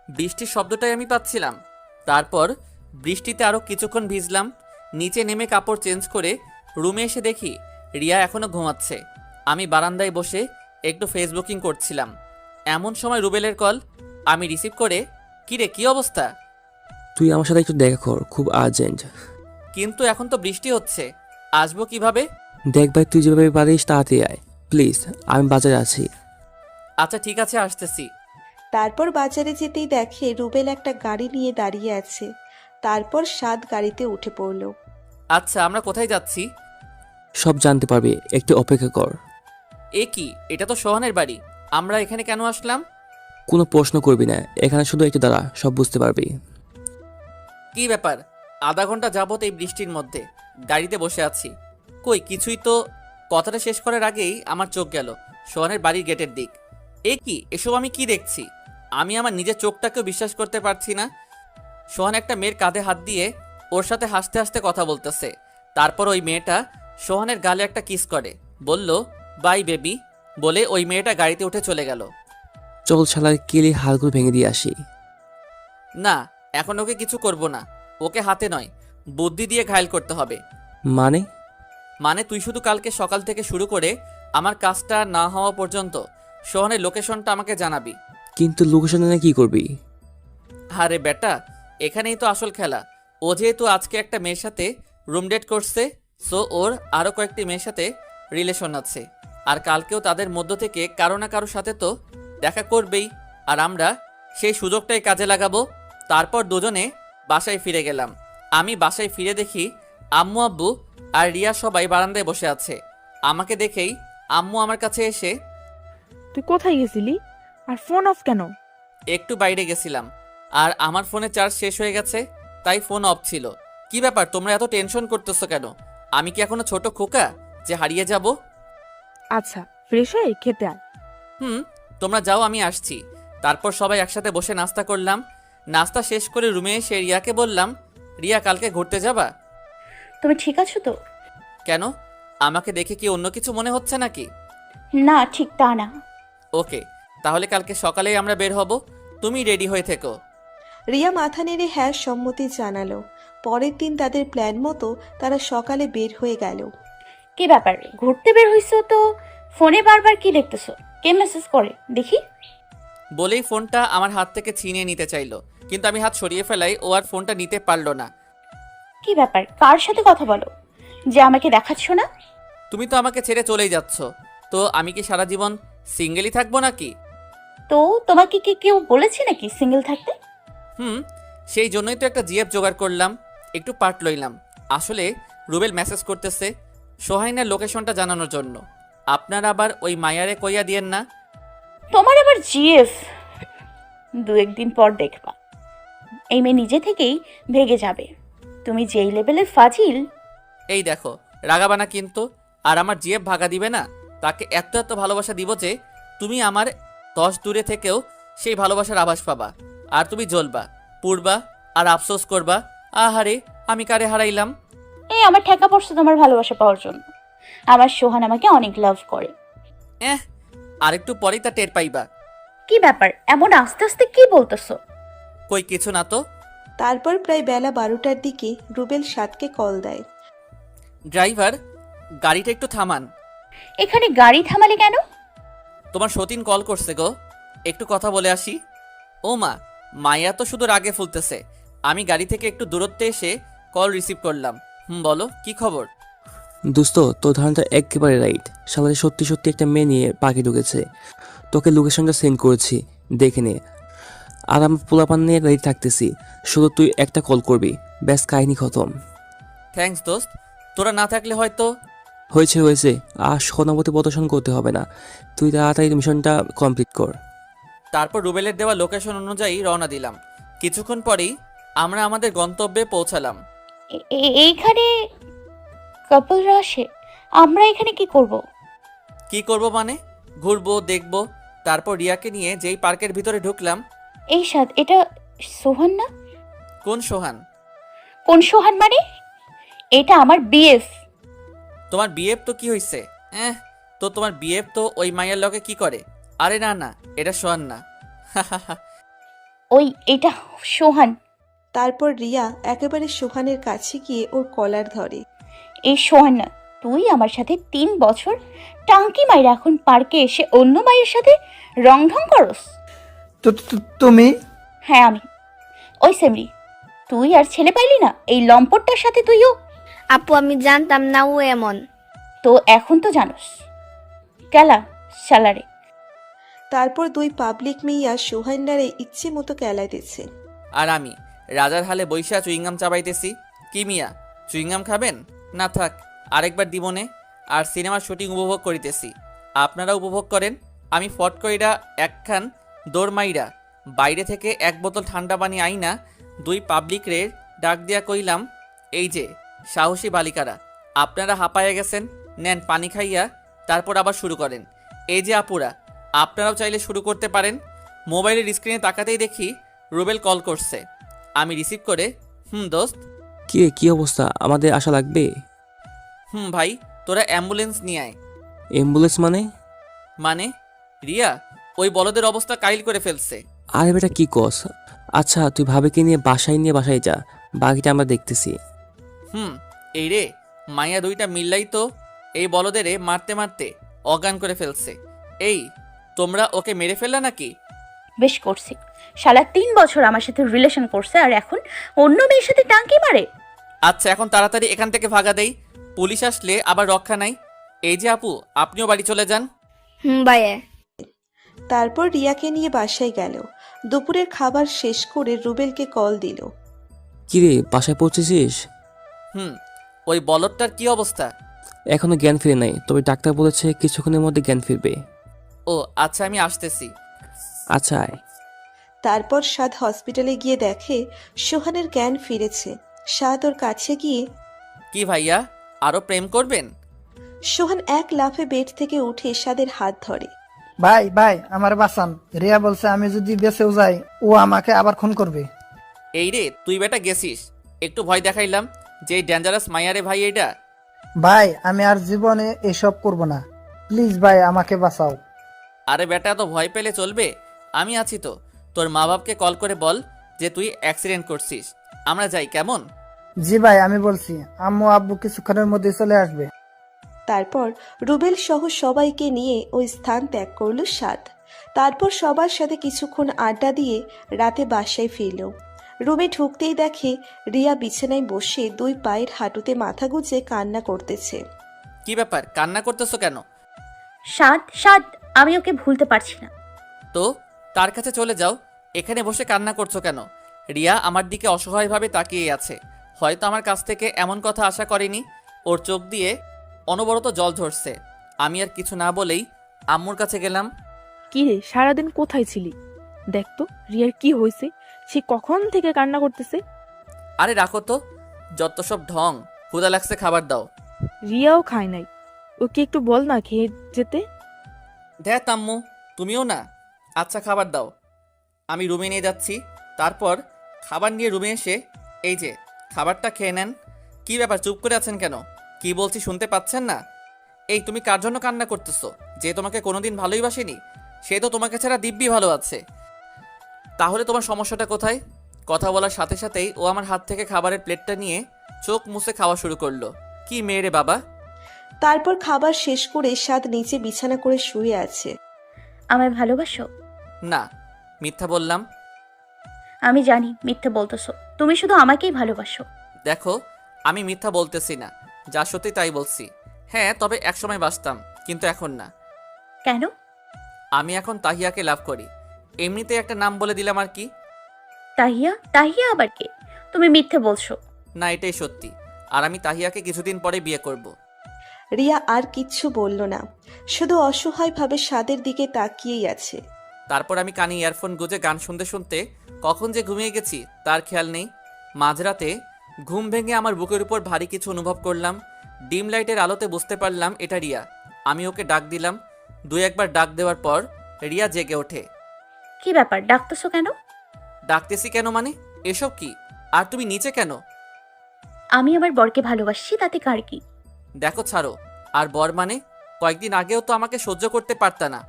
বৃষ্টির শব্দটাই আমি পাচ্ছিলাম। তারপর বৃষ্টিতে আরও কিছুক্ষণ ভিজলাম। নিচে নেমে কাপড় চেঞ্জ করে রুমে এসে দেখি রিয়া এখনও ঘুমাচ্ছে। আমি বারান্দায় বসে একটু ফেসবুকিং করছিলাম। এমন সময় রুবেলের কল। আমি রিসিভ করে, কিরে কি অবস্থা? তুই আমার সাথে একটু দেখা কর, খুব আর্জেন্ট। কিন্তু এখন তো বৃষ্টি হচ্ছে, আসবো কিভাবে? দেখ ভাই, তুই যেভাবে পারিস তাড়াতাড়ি আয় প্লিজ, আমি বাজারে আছি। আচ্ছা ঠিক আছে, আসতেছি। তারপর বাজারে যেতেই দেখে রুবেল একটা গাড়ি নিয়ে দাঁড়িয়ে আছে। তারপর সাদ গাড়িতে উঠে পড়ল। আচ্ছা, আমরা কোথায় যাচ্ছি? সব জানতে পারবি, একটু অপেক্ষা কর। এ কি, এটা তো সোহানের বাড়ি। আমরা এখানে কেন আসলাম? কোনো প্রশ্ন করবি না, এখানে শুধু একটু দাঁড়া, সব বুঝতে পারবি। কি ব্যাপার, আধা ঘন্টা যাবত এই বৃষ্টির মধ্যে গাড়িতে বসে আছি, কই কিছুই তো। কথাটা শেষ করার আগেই আমার চোখ গেল সোহানের বাড়ির গেটের দিক। এ কি, এসব আমি কি দেখছি? আমি আমার নিজের চোখটাকেও বিশ্বাস করতে পারছি না। সোহান একটা মেয়ের কাঁধে হাত দিয়ে ওর সাথে হাসতে হাসতে কথা বলতেছে। তারপর ওই মেয়েটা সোহানের গালে একটা কিস করে, বলল বাই বেবি বলে ওই মেয়েটা গাড়িতে উঠে চলে গেল। চল শালার কেলি হাড়গুলো ভেঙে দিয়ে আসি। না, এখন ওকে কিছু করব না। ওকে হাতে নয়, বুদ্ধি দিয়ে ঘায়েল করতে হবে। মানে? মানে তুই শুধু কালকে সকাল থেকে শুরু করে আমার কাজটা না হওয়া পর্যন্ত সোহানের লোকেশনটা আমাকে জানাবি। কিন্তু লোকেশন এনে কি করবি? আরে বেটা, এখানেই তো আসল খেলা। ও যেহেতু আজকে একটা মেয়ের সাথে রুম ডেট করছে, সো ওর আরও কয়েকটি মেয়ের সাথে রিলেশন আছে। আর কালকেও তাদের মধ্য থেকে কারো না কারোর সাথে তো দেখা করবেই। আর আমরা সেই সুযোগটাই কাজে লাগাবো। তারপর দুজনে বাসায় ফিরে গেলাম। আমি বাসায় ফিরে দেখি আম্মু আব্বু আর রিয়া সবাই বারান্দায় বসে আছে। আমাকে দেখেই আম্মু আমার কাছে এসে, তুই কোথায় গেছিলি? আর ফোন অফ কেন? একটু বাইরে গেছিলাম আর আমার ফোনে চার্জ শেষ হয়ে গেছে, তাই ফোন অফ ছিল। কি ব্যাপার, তোমরা এত টেনশন করতেছো কেন? আমি কি এখনো ছোট খোকা যে হারিয়ে যাব? আচ্ছা, ফ্রেশ হয়ে খেতে আয়। তোমরা যাও, আমি আসছি। তারপর সবাই একসাথে বসে নাস্তা করলাম। নাস্তা শেষ করে রুমে এসে রিয়াকে বললাম, রিয়া কালকে ঘুরতে যাবা? তুমি ঠিক আছো তো? কেন, আমাকে দেখে কি অন্য কিছু মনে হচ্ছে নাকি? না, ঠিক তা না। ওকে, তাহলে কালকে সকালেই আমরা বের হব। তুমি রেডি হয়ে থেকো। রিয়া মাথা নেড়ে হ্যাঁ সম্মতি জানালো। পরের দিন তাদের প্ল্যান মতো তারা সকালে বের হয়ে গেল। কি ব্যাপার, ঘুরতে বের হইছো তো ফোনে বারবার কি দেখতেছো? কে মেসেজ করে দেখি? বলেই ফোনটা আমার হাত থেকে ছিনিয়ে নিতে চাইলো, কিন্তু আমি হাত সরিয়ে ফেলাই ও আর ফোনটা নিতে পারলো না। কি ব্যাপার, কার সাথে কথা বলো যে আমাকে দেখাচ্ছ না? তুমি তো আমাকে ছেড়ে চলেই যাচ্ছ, তো আমি কি সারা জীবন সিঙ্গেলই থাকবো নাকি? তো তোমাকে কি কেউ বলেছে নাকি সিঙ্গেল থাকতে? সেই জন্যই তো একটা জিএফ জোগাড় করলাম, একটু পার্ট লইলাম। আসলে রুবেল মেসেজ করতেছে সোহাইনার লোকেশনটা জানানোর জন্য। আপনারা আবার ওই মায়ারে কইয়া দিয়েন না। তোমার আবার জিএফ? দু একদিন পর দেখবা এই মেয়ে নিজে থেকেই ভেগে যাবে। তুমি যেই লেভেলের ফাজিল। এই দেখো, রাগাবানা কিন্তু। আর আমার জিএফ ভাগা দিবে না, তাকে এত এত ভালোবাসা দিব যে তুমি আমার 10 দূরে থেকেও সেই ভালোবাসার আভাস পাবা। আর তুমি জ্বলবা, পুড়বা আর আফসোস করবা, আহারে আমি কারে হারাইলাম। এই আমার ঠেকা পড়ছে তোমার ভালোবাসা পাওয়ার জন্য। আমার সোহান আমাকে অনেক লাভ করে। আরেকটু পরেই তা টের পাইবা। কি ব্যাপার, এমন আস্তে আস্তে কি বলতেছো? কই কিছু না তো। তারপর প্রায় বেলা 12টার দিকে রুবেল সাদকে কল দেয়। ড্রাইভার, গাড়িটা একটু থামান। এখানে গাড়ি থামালে কেন? তোমার সতীন কল করছে গো, একটু কথা বলে আসি। ও মা, মাইয়া তো শুধু রাগে ফুলতেছে। আমি গাড়ি থেকে একটু দূরত্বে এসে কল রিসিভ করলাম। বলো, কি খবর? দোস্ত, তোর ধারণাটা একেবারে রাইট। শালারে সত্যি সত্যি একটা মেয়ে নিয়ে পাখি ঢুকেছে। তোকে লোকেশনটা সেন্ড করেছি, দেখে নে। আর আমি পোলাপান নিয়ে রেডি থাকতেছি, শুধু তুই একটা কল করবি, ব্যাস কাহিনী খতম। থ্যাঙ্কস দোস্ত, তোরা না থাকলে হয়তো। হয়েছে, আর সহানুভূতি প্রদর্শন করতে হবে না। তুই তাড়াতাড়ি মিশনটা কমপ্লিট কর। তারপর রুবেলের দেওয়া লোকেশন অনুযায়ী রওনা দিলাম। কিছুক্ষণ পরেই আমরা আমাদের গন্তব্যে পৌঁছালাম। এইখানে কাপলরা আসে? আমরা এখানে কি করব? কি করব মানে? ঘুরবো, দেখবো। তারপর রিয়াকে নিয়ে যেই পার্কের ভিতরে ঢুকলাম। এই সাদ, এটা সোহান না? কোন সোহান? কোন সোহান মানে? এটা আমার বিএফ। তোমার বিএফ তো কি হইছে? তো তোমার বিএফ তো ওই মাইয়ার লগে কি করে? আরে না না, এটা সোহান না। এটা সোহান। তারপর রিয়া একেবারে সোহানের কাছে গিয়ে ওর কলার ধরে। এই সোহান না, তুই আমার সাথে 3 বছর টাঙ্কি মাইরা এখন পার্কে এসে অন্য মায়ের সাথে রং ঢং করস? তুমি? হ্যাঁ আমি। ওই সেমরি, তুই আর ছেলে পাইলি না এই লম্পটটার সাথে তুইও? আপু, আমি জানতাম না ও এমন। তো এখন তো জানোস। কেলা শালারে। তারপর দুই পাবলিক মেইয়া সোহাইনারে ইচ্ছে মতো কেলায় দিচ্ছে। আর আমি রাজার হালে বৈশা চুইংগাম চাবাইতেছি। কি মিয়া, চুইংগাম খাবেন? না থাক, আরেকবার দিবনে। আর সিনেমার শুটিং উপভোগ করিতেছি। আপনারা উপভোগ করেন। আমি ফট কইরা একখান দৌড় মাইরা বাইরে থেকে 1 বোতল ঠান্ডা পানি আইনা দুই পাবলিক রে ডাক দিয়া কইলাম, এই যে সাহসী বালিকারা, আপনারা হাঁপায়ে গেছেন, নেন পানি খাইয়া তারপর আবার শুরু করেন। এই যে আপুরা, আপনারাও চাইলে শুরু করতে পারেন। মোবাইলের স্ক্রিনে তাকাতেই দেখি রুবেল কল করছে। আমি রিসিভ করে, দোস্ত। কি রে, কি অবস্থা? আমাদের আশা লাগবে? ভাই, তোরা অ্যাম্বুলেন্স নিয়ে আয়। অ্যাম্বুলেন্স মানে? মানে রিয়া ওই বলদের অবস্থা কাইল করে ফেলছে। আরে বেটা কি কস? আচ্ছা তুই ভাবিকে নিয়ে বাসায় যা, বাকিটা আমরা দেখতেছি। এই রে, মাইয়া দুইটা মিল্লাই তো এই বলদেরে মারতে মারতে অজ্ঞান করে ফেলছে। এই, তোমরা ওকে মেরে ফেললা নাকি? বেশ করছি। শালা 3 বছর আমার সাথে রিলেশন করছে আর এখন অন্য মেয়ের সাথে টাঙ্কি মারে। আচ্ছা এখন তাড়াতাড়ি এখান থেকে ভাগা দেই, পুলিশ আসলে আবার রক্ষা নাই। এই যে আপু, আপনিও বাড়ি চলে যান। ভাইয়া। তারপর রিয়াকে নিয়ে বাসায় গেল। দুপুরের খাবার শেষ করে রুবেলকে কল দিল। কি রে, বাসায় পৌঁছেছিস? ওই বলদটার কি অবস্থা? এখনো জ্ঞান ফিরে নাই, তবে ডাক্তার বলেছে কিছুক্ষণের মধ্যে জ্ঞান ফিরবে। ও আচ্ছা, আমি আসতেছি। আচ্ছা আয়। তারপর সাদ হসপিটালে গিয়ে দেখে সোহানের জ্ঞান ফিরেছে। সাদ ওর কাছে গিয়ে, কি ভাইয়া, আরো প্রেম করবেন? সোহান এক লাফে বেড থেকে উঠে সাদের হাত ধরে। ভাই ভাই আমার বাঁচান, রিয়া বলছে আমি যদি বেঁচেও যাই ও আমাকে আবার খুন করবে। এই রে, তুই বেটা গেছিস, একটু ভয় দেখাইলাম যে ডেঞ্জারাস মাইয়ারে ভাই এইটা। ভাই আমি আর জীবনে এসব করব না, প্লিজ ভাই আমাকে বাঁচাও। আরে বেটা, তো ভয় পেলে চলবে? আমি আছি তো। তোর মা বাপকে কল করে বল যে তুই অ্যাক্সিডেন্ট করছিস। আমরা যাই, কেমন? জি ভাই আমি বলছি, আম্মু আব্বু কিছুক্ষণের মধ্যে চলে আসবে। তারপর রুবেল সহ সবাইকে নিয়ে ওই স্থান ত্যাগ করল সাদ। তারপর সবার সাথে কিছুক্ষণ আড্ডা দিয়ে রাতে বাসায় ফিরল। রুমে ঢুকতেই দেখে রিয়া বিছানায় বসে 2 পায়ের হাঁটুতে মাথা গুজে কান্না করতেছে। কি ব্যাপার, কান্না করতেছো কেন? সাদ, আমি ওকে ভুলতে পারছি না। তো তার কাছে চলে যাও, এখানে বসে কান্না করছো কেন? রিয়া আমার দিকে অসহায়ভাবে তাকিয়ে আছে। হয়তো আমার কাছ থেকে এমন কথা আশা করেনি। ওর চোখ দিয়ে অনবরত জল ঝরছে। আমি আর কিছু না বলেই আম্মুর কাছে গেলাম। কি রে, সারাদিন কোথায় ছিলি? দেখ তো রিয়ার কি হয়েছে, সে কখন থেকে কান্না করতেছে। আরে রাখো তো, যত সব ঢং। ক্ষুধা লাগছে, খাবার দাও। রিয়াও খায় নাই, ওকে একটু বল না খেয়ে যেতে। দেখ আম্মু, তুমিও না। আচ্ছা খাবার দাও, আমি রুমে নিয়ে যাচ্ছি। তারপর খাবার নিয়ে রুমে এসে, এই যে খাবারটা খেয়ে নেন। কি ব্যাপার, চুপ করে আছেন কেন? কি বলছি শুনতে পাচ্ছেন না? এই, তুমি কার জন্য কান্না করতেছো? যে তোমাকে কোনোদিন ভালোই বাসেনি, সে তো তোমাকে ছাড়া দিব্যি ভালো আছে। তাহলে তোমার সমস্যাটা কোথায়? কথা বলার সাথে সাথেই ও আমার হাত থেকে খাবারের প্লেটটা নিয়ে চোখ মুছে খাওয়া শুরু করলো। কি মেয়ে রে বাবা! তারপর খাবার শেষ করে সাদ নিচে বিছানা করে শুয়ে আছে। আমায় ভালোবাসো? না, মিথ্যা বললাম। আমি জানি মিথ্যে বলতেছো, তুমি শুধু আমাকেই ভালোবাসো। দেখো, আমি মিথ্যা বলতেছি না, যা সত্যি তাই বলছি। হ্যাঁ, তবে একসময় বাসতাম, কিন্তু এখন না। কেন? আমি এখন তাহিয়াকে লাভ করি। এমনিতে একটা নাম বলে দিলাম আর কি। তাহিয়া আবার কে? তুমি মিথ্যে বলছো। না, এটাই সত্যি। আর আমি তাহিয়াকে কিছুদিন পরে বিয়ে করব। রিয়া আর কিচ্ছু বলল না, শুধু অসহায়ভাবে সাদের দিকে তাকিয়েই আছে। তারপর আমি কানে ইয়ারফোন গুঁজে গান শুনতে শুনতে কখন যে ঘুমিয়ে গেছি তার খেয়াল নেই। মাঝরাতে ঘুম ভেঙে আমার বুকের উপর ভারী কিছু অনুভব করলাম। ডিম লাইটের আলোতে বুঝতে পারলাম এটা রিয়া। আমি ওকে ডাক দিলাম। 2-1 বার ডাক দেওয়ার পর রিয়া জেগে ওঠে। কি ব্যাপার, ডাকতেছো কেন? ডাকতেছি কেন মানে? এসব কি? আর তুমি নিচে কেন? আমি আমার বরকে ভালোবাসি, তাতে কার কি? দেখো ছাড়ো। আর বর মানে? কয়েকদিন আগেও তো আমাকে সহ্য করতে পারতা না।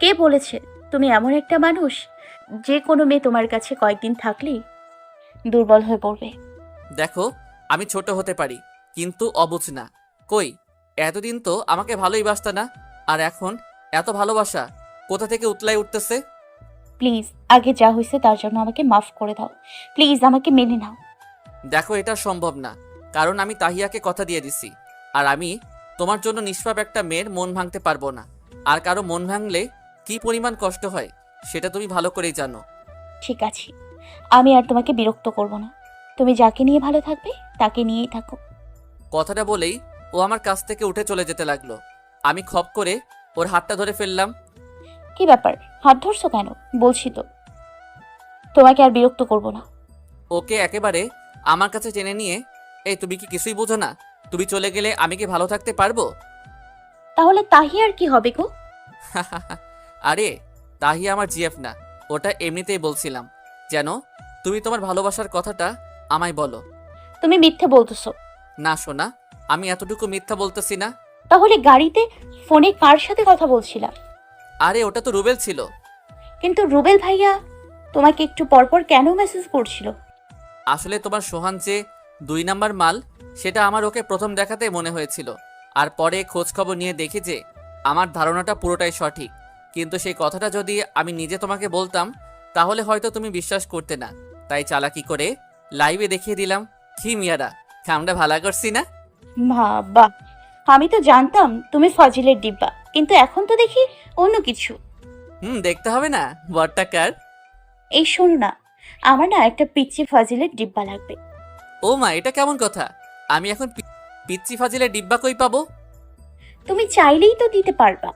কে বলেছে? তুমি এমন একটা মানুষ যে কোনো মেয়ে তোমার কাছে কয়েকদিন থাকলেই দুর্বল হয়ে পড়বে। দেখো, আমি ছোট হতে পারি, কিন্তু অবুঝ না। কই, এতদিন তো আমাকে ভালোই বাসতা না, আর এখন এত ভালোবাসা কোথা থেকে উতলাই উঠতেছে? প্লিজ, আগে যা হয়েছে তার জন্য আমাকে মাফ করে দাও। প্লিজ আমাকে মেনে নাও। দেখো, এটা সম্ভব না, কারণ আমি তাহিয়াকে কথা দিয়ে দিছি। আর আমি তোমার জন্য নিষ্পাপ একটা মেয়ের মন ভাঙতে পারবো না। আর কারো মন ভাঙলে কি পরিমাণ কষ্ট হয় সেটা তুমি ভালো করেই জানো। ঠিক আছে, আমি আর তোমাকে বিরক্ত করব না। তুমি যাকে নিয়ে ভালো থাকবে তাকে নিয়েই থাকো। কথাটা বলেই ও আমার কাছ থেকে উঠে চলে যেতে লাগলো। আমি খপ করে ওর হাতটা ধরে ফেললাম। কি ব্যাপার, হাত ধরছো কেন? বলছি তো তোমাকে আর বিরক্ত করব না। ওকে একেবারে আমার কাছে টেনে নিয়ে, এই তুমি কি কিছুই বোঝো না? তুমি চলে গেলে আমি কি ভালো থাকতে পারবো? তাহলে তাহি আর কি হবে গো? আরে তাহি আমার জিএফ না, ওটা এমনিতেই বলছিলাম যেন তুমি তোমার ভালোবাসার কথাটা আমায় বলো। তুমি মিথ্যে বলতেছো। না সোনা, আমি এতটুকু মিথ্যা বলতেছি না। তাহলে গাড়িতে ফোনে কার সাথে কথা বলছিলা? আরে ওটা তো রুবেল ছিল। কিন্তু রুবেল ভাইয়া তোমাকে একটু পরপর কেন মেসেজ করছিল? আসলে তোমার সোহান যে 2 নাম্বার মাল, সেটা আমার ওকে প্রথম দেখাতে মনে হয়েছিল। আর পরে খোঁজ খবর নিয়ে দেখি যে আমার ধারণাটা পুরোটাই সঠিক। কিন্তু সেই কথাটা যদি আমি নিজে তোমাকে বলতাম তাহলে হয়তো তুমি বিশ্বাস করতে না। তাই চালাকি করে লাইভে দেখিয়ে দিলাম। কি মিয়ারা, কামটা ভালা করছি না? বাবা, আমি তো জানতাম তুমি ফজিলের ডিব্বা, কিন্তু এখন তো দেখি অন্য কিছু। দেখতে হবে না বরটা কার। এই শোনো না, আমার না একটা পিচ্চি ফাজিলের ডিব্বা লাগবে। ও মা, এটা কেমন কথা? আমি এখন পিচ্চি ফাজিলের ডিব্বা কই পাবো? তুমি চাইলেই তো দিতে পারবা।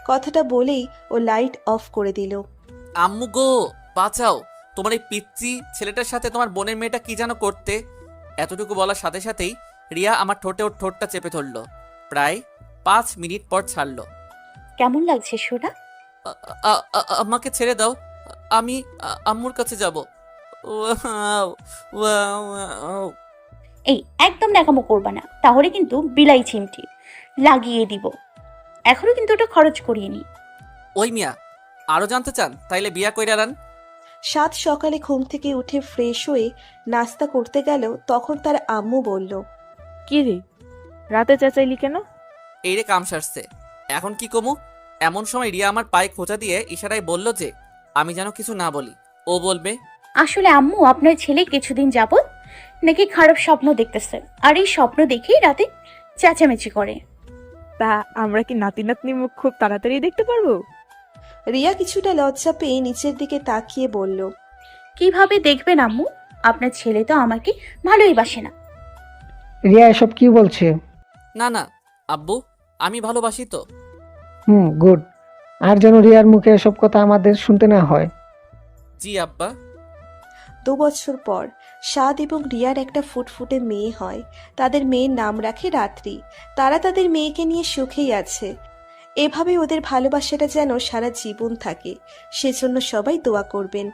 কথাটা বলেই ও লাইট অফ করে দিল। আম্মু গো, বাঁচাও! তোমার এই পিচ্চি ছেলেটার সাথে তোমার বোনের মেয়েটা কি যেন করতে। এতটুকু বলার সাথে সাথেই রিয়া আমার ঠোঁটে ওর ঠোঁটটা চেপে ধরলো। প্রায় 5 মিনিট পর ছাড়লো। কেমন লাগছে সোনা? আমাকে ছেড়ে দাও, আমি আম্মুর কাছে যাব। Wow, wow, wow. এই একদম ন্যাকামো করবা না, তাহলে কিন্তু বিলাই চিমটি লাগিয়ে দিব। এখনো কিন্তু ওটা খরচ করিয়ে নি। ওই মিয়া, আরো জানতে চান? তাইলে বিয়া কইরা রান। সাত সকালে ঘুম থেকে উঠে ফ্রেশ হয়ে নাস্তা করতে গেল, তখন তার আম্মু বলল, কি রে, রাতে চেঁচাইলি কেন? এই রে কাম সারছে, এখন কি কমু? এমন সময় রিয়া আমার পায়ে খোঁচা দিয়ে ইশারায় বলল যে আমি যেন কিছু না বলি। ও বলবে আসলে আম্মু, আপনার ছেলে কিছুদিন যাবত নাকি খারাপ স্বপ্ন দেখতেছে, আর এই স্বপ্ন দেখেই রাতে চেঁচামেচি করে। তা আমরা কি নাতি নাতনি মুখ খুব তাড়াতাড়ি দেখতে পারবো? রিয়া কিছুটা লজ্জা পেয়ে নিচের দিকে তাকিয়ে বলল, কিভাবে দেখবেন আম্মু? আপনার ছেলে তো আমাকে ভালোই বাসে না। রিয়া এসব কি বলছে? না না আব্বু, আমি ভালোবাসি তো। গুড। আর যেন রিয়ার মুখে এসব কথা আমাদের শুনতে না হয়। জি আব্বা। 2 বছর পর সাদ এবং রিয়ার একটা ফুটফুটে মেয়ে হয়। তাদের মেয়ের নাম রাখে রাত্রি। তারা তাদের মেয়েকে নিয়ে সুখেই আছে। এভাবে ওদের ভালোবাসাটা যেন সারা জীবন থাকে, সেজন্য সবাই দোয়া করবেন।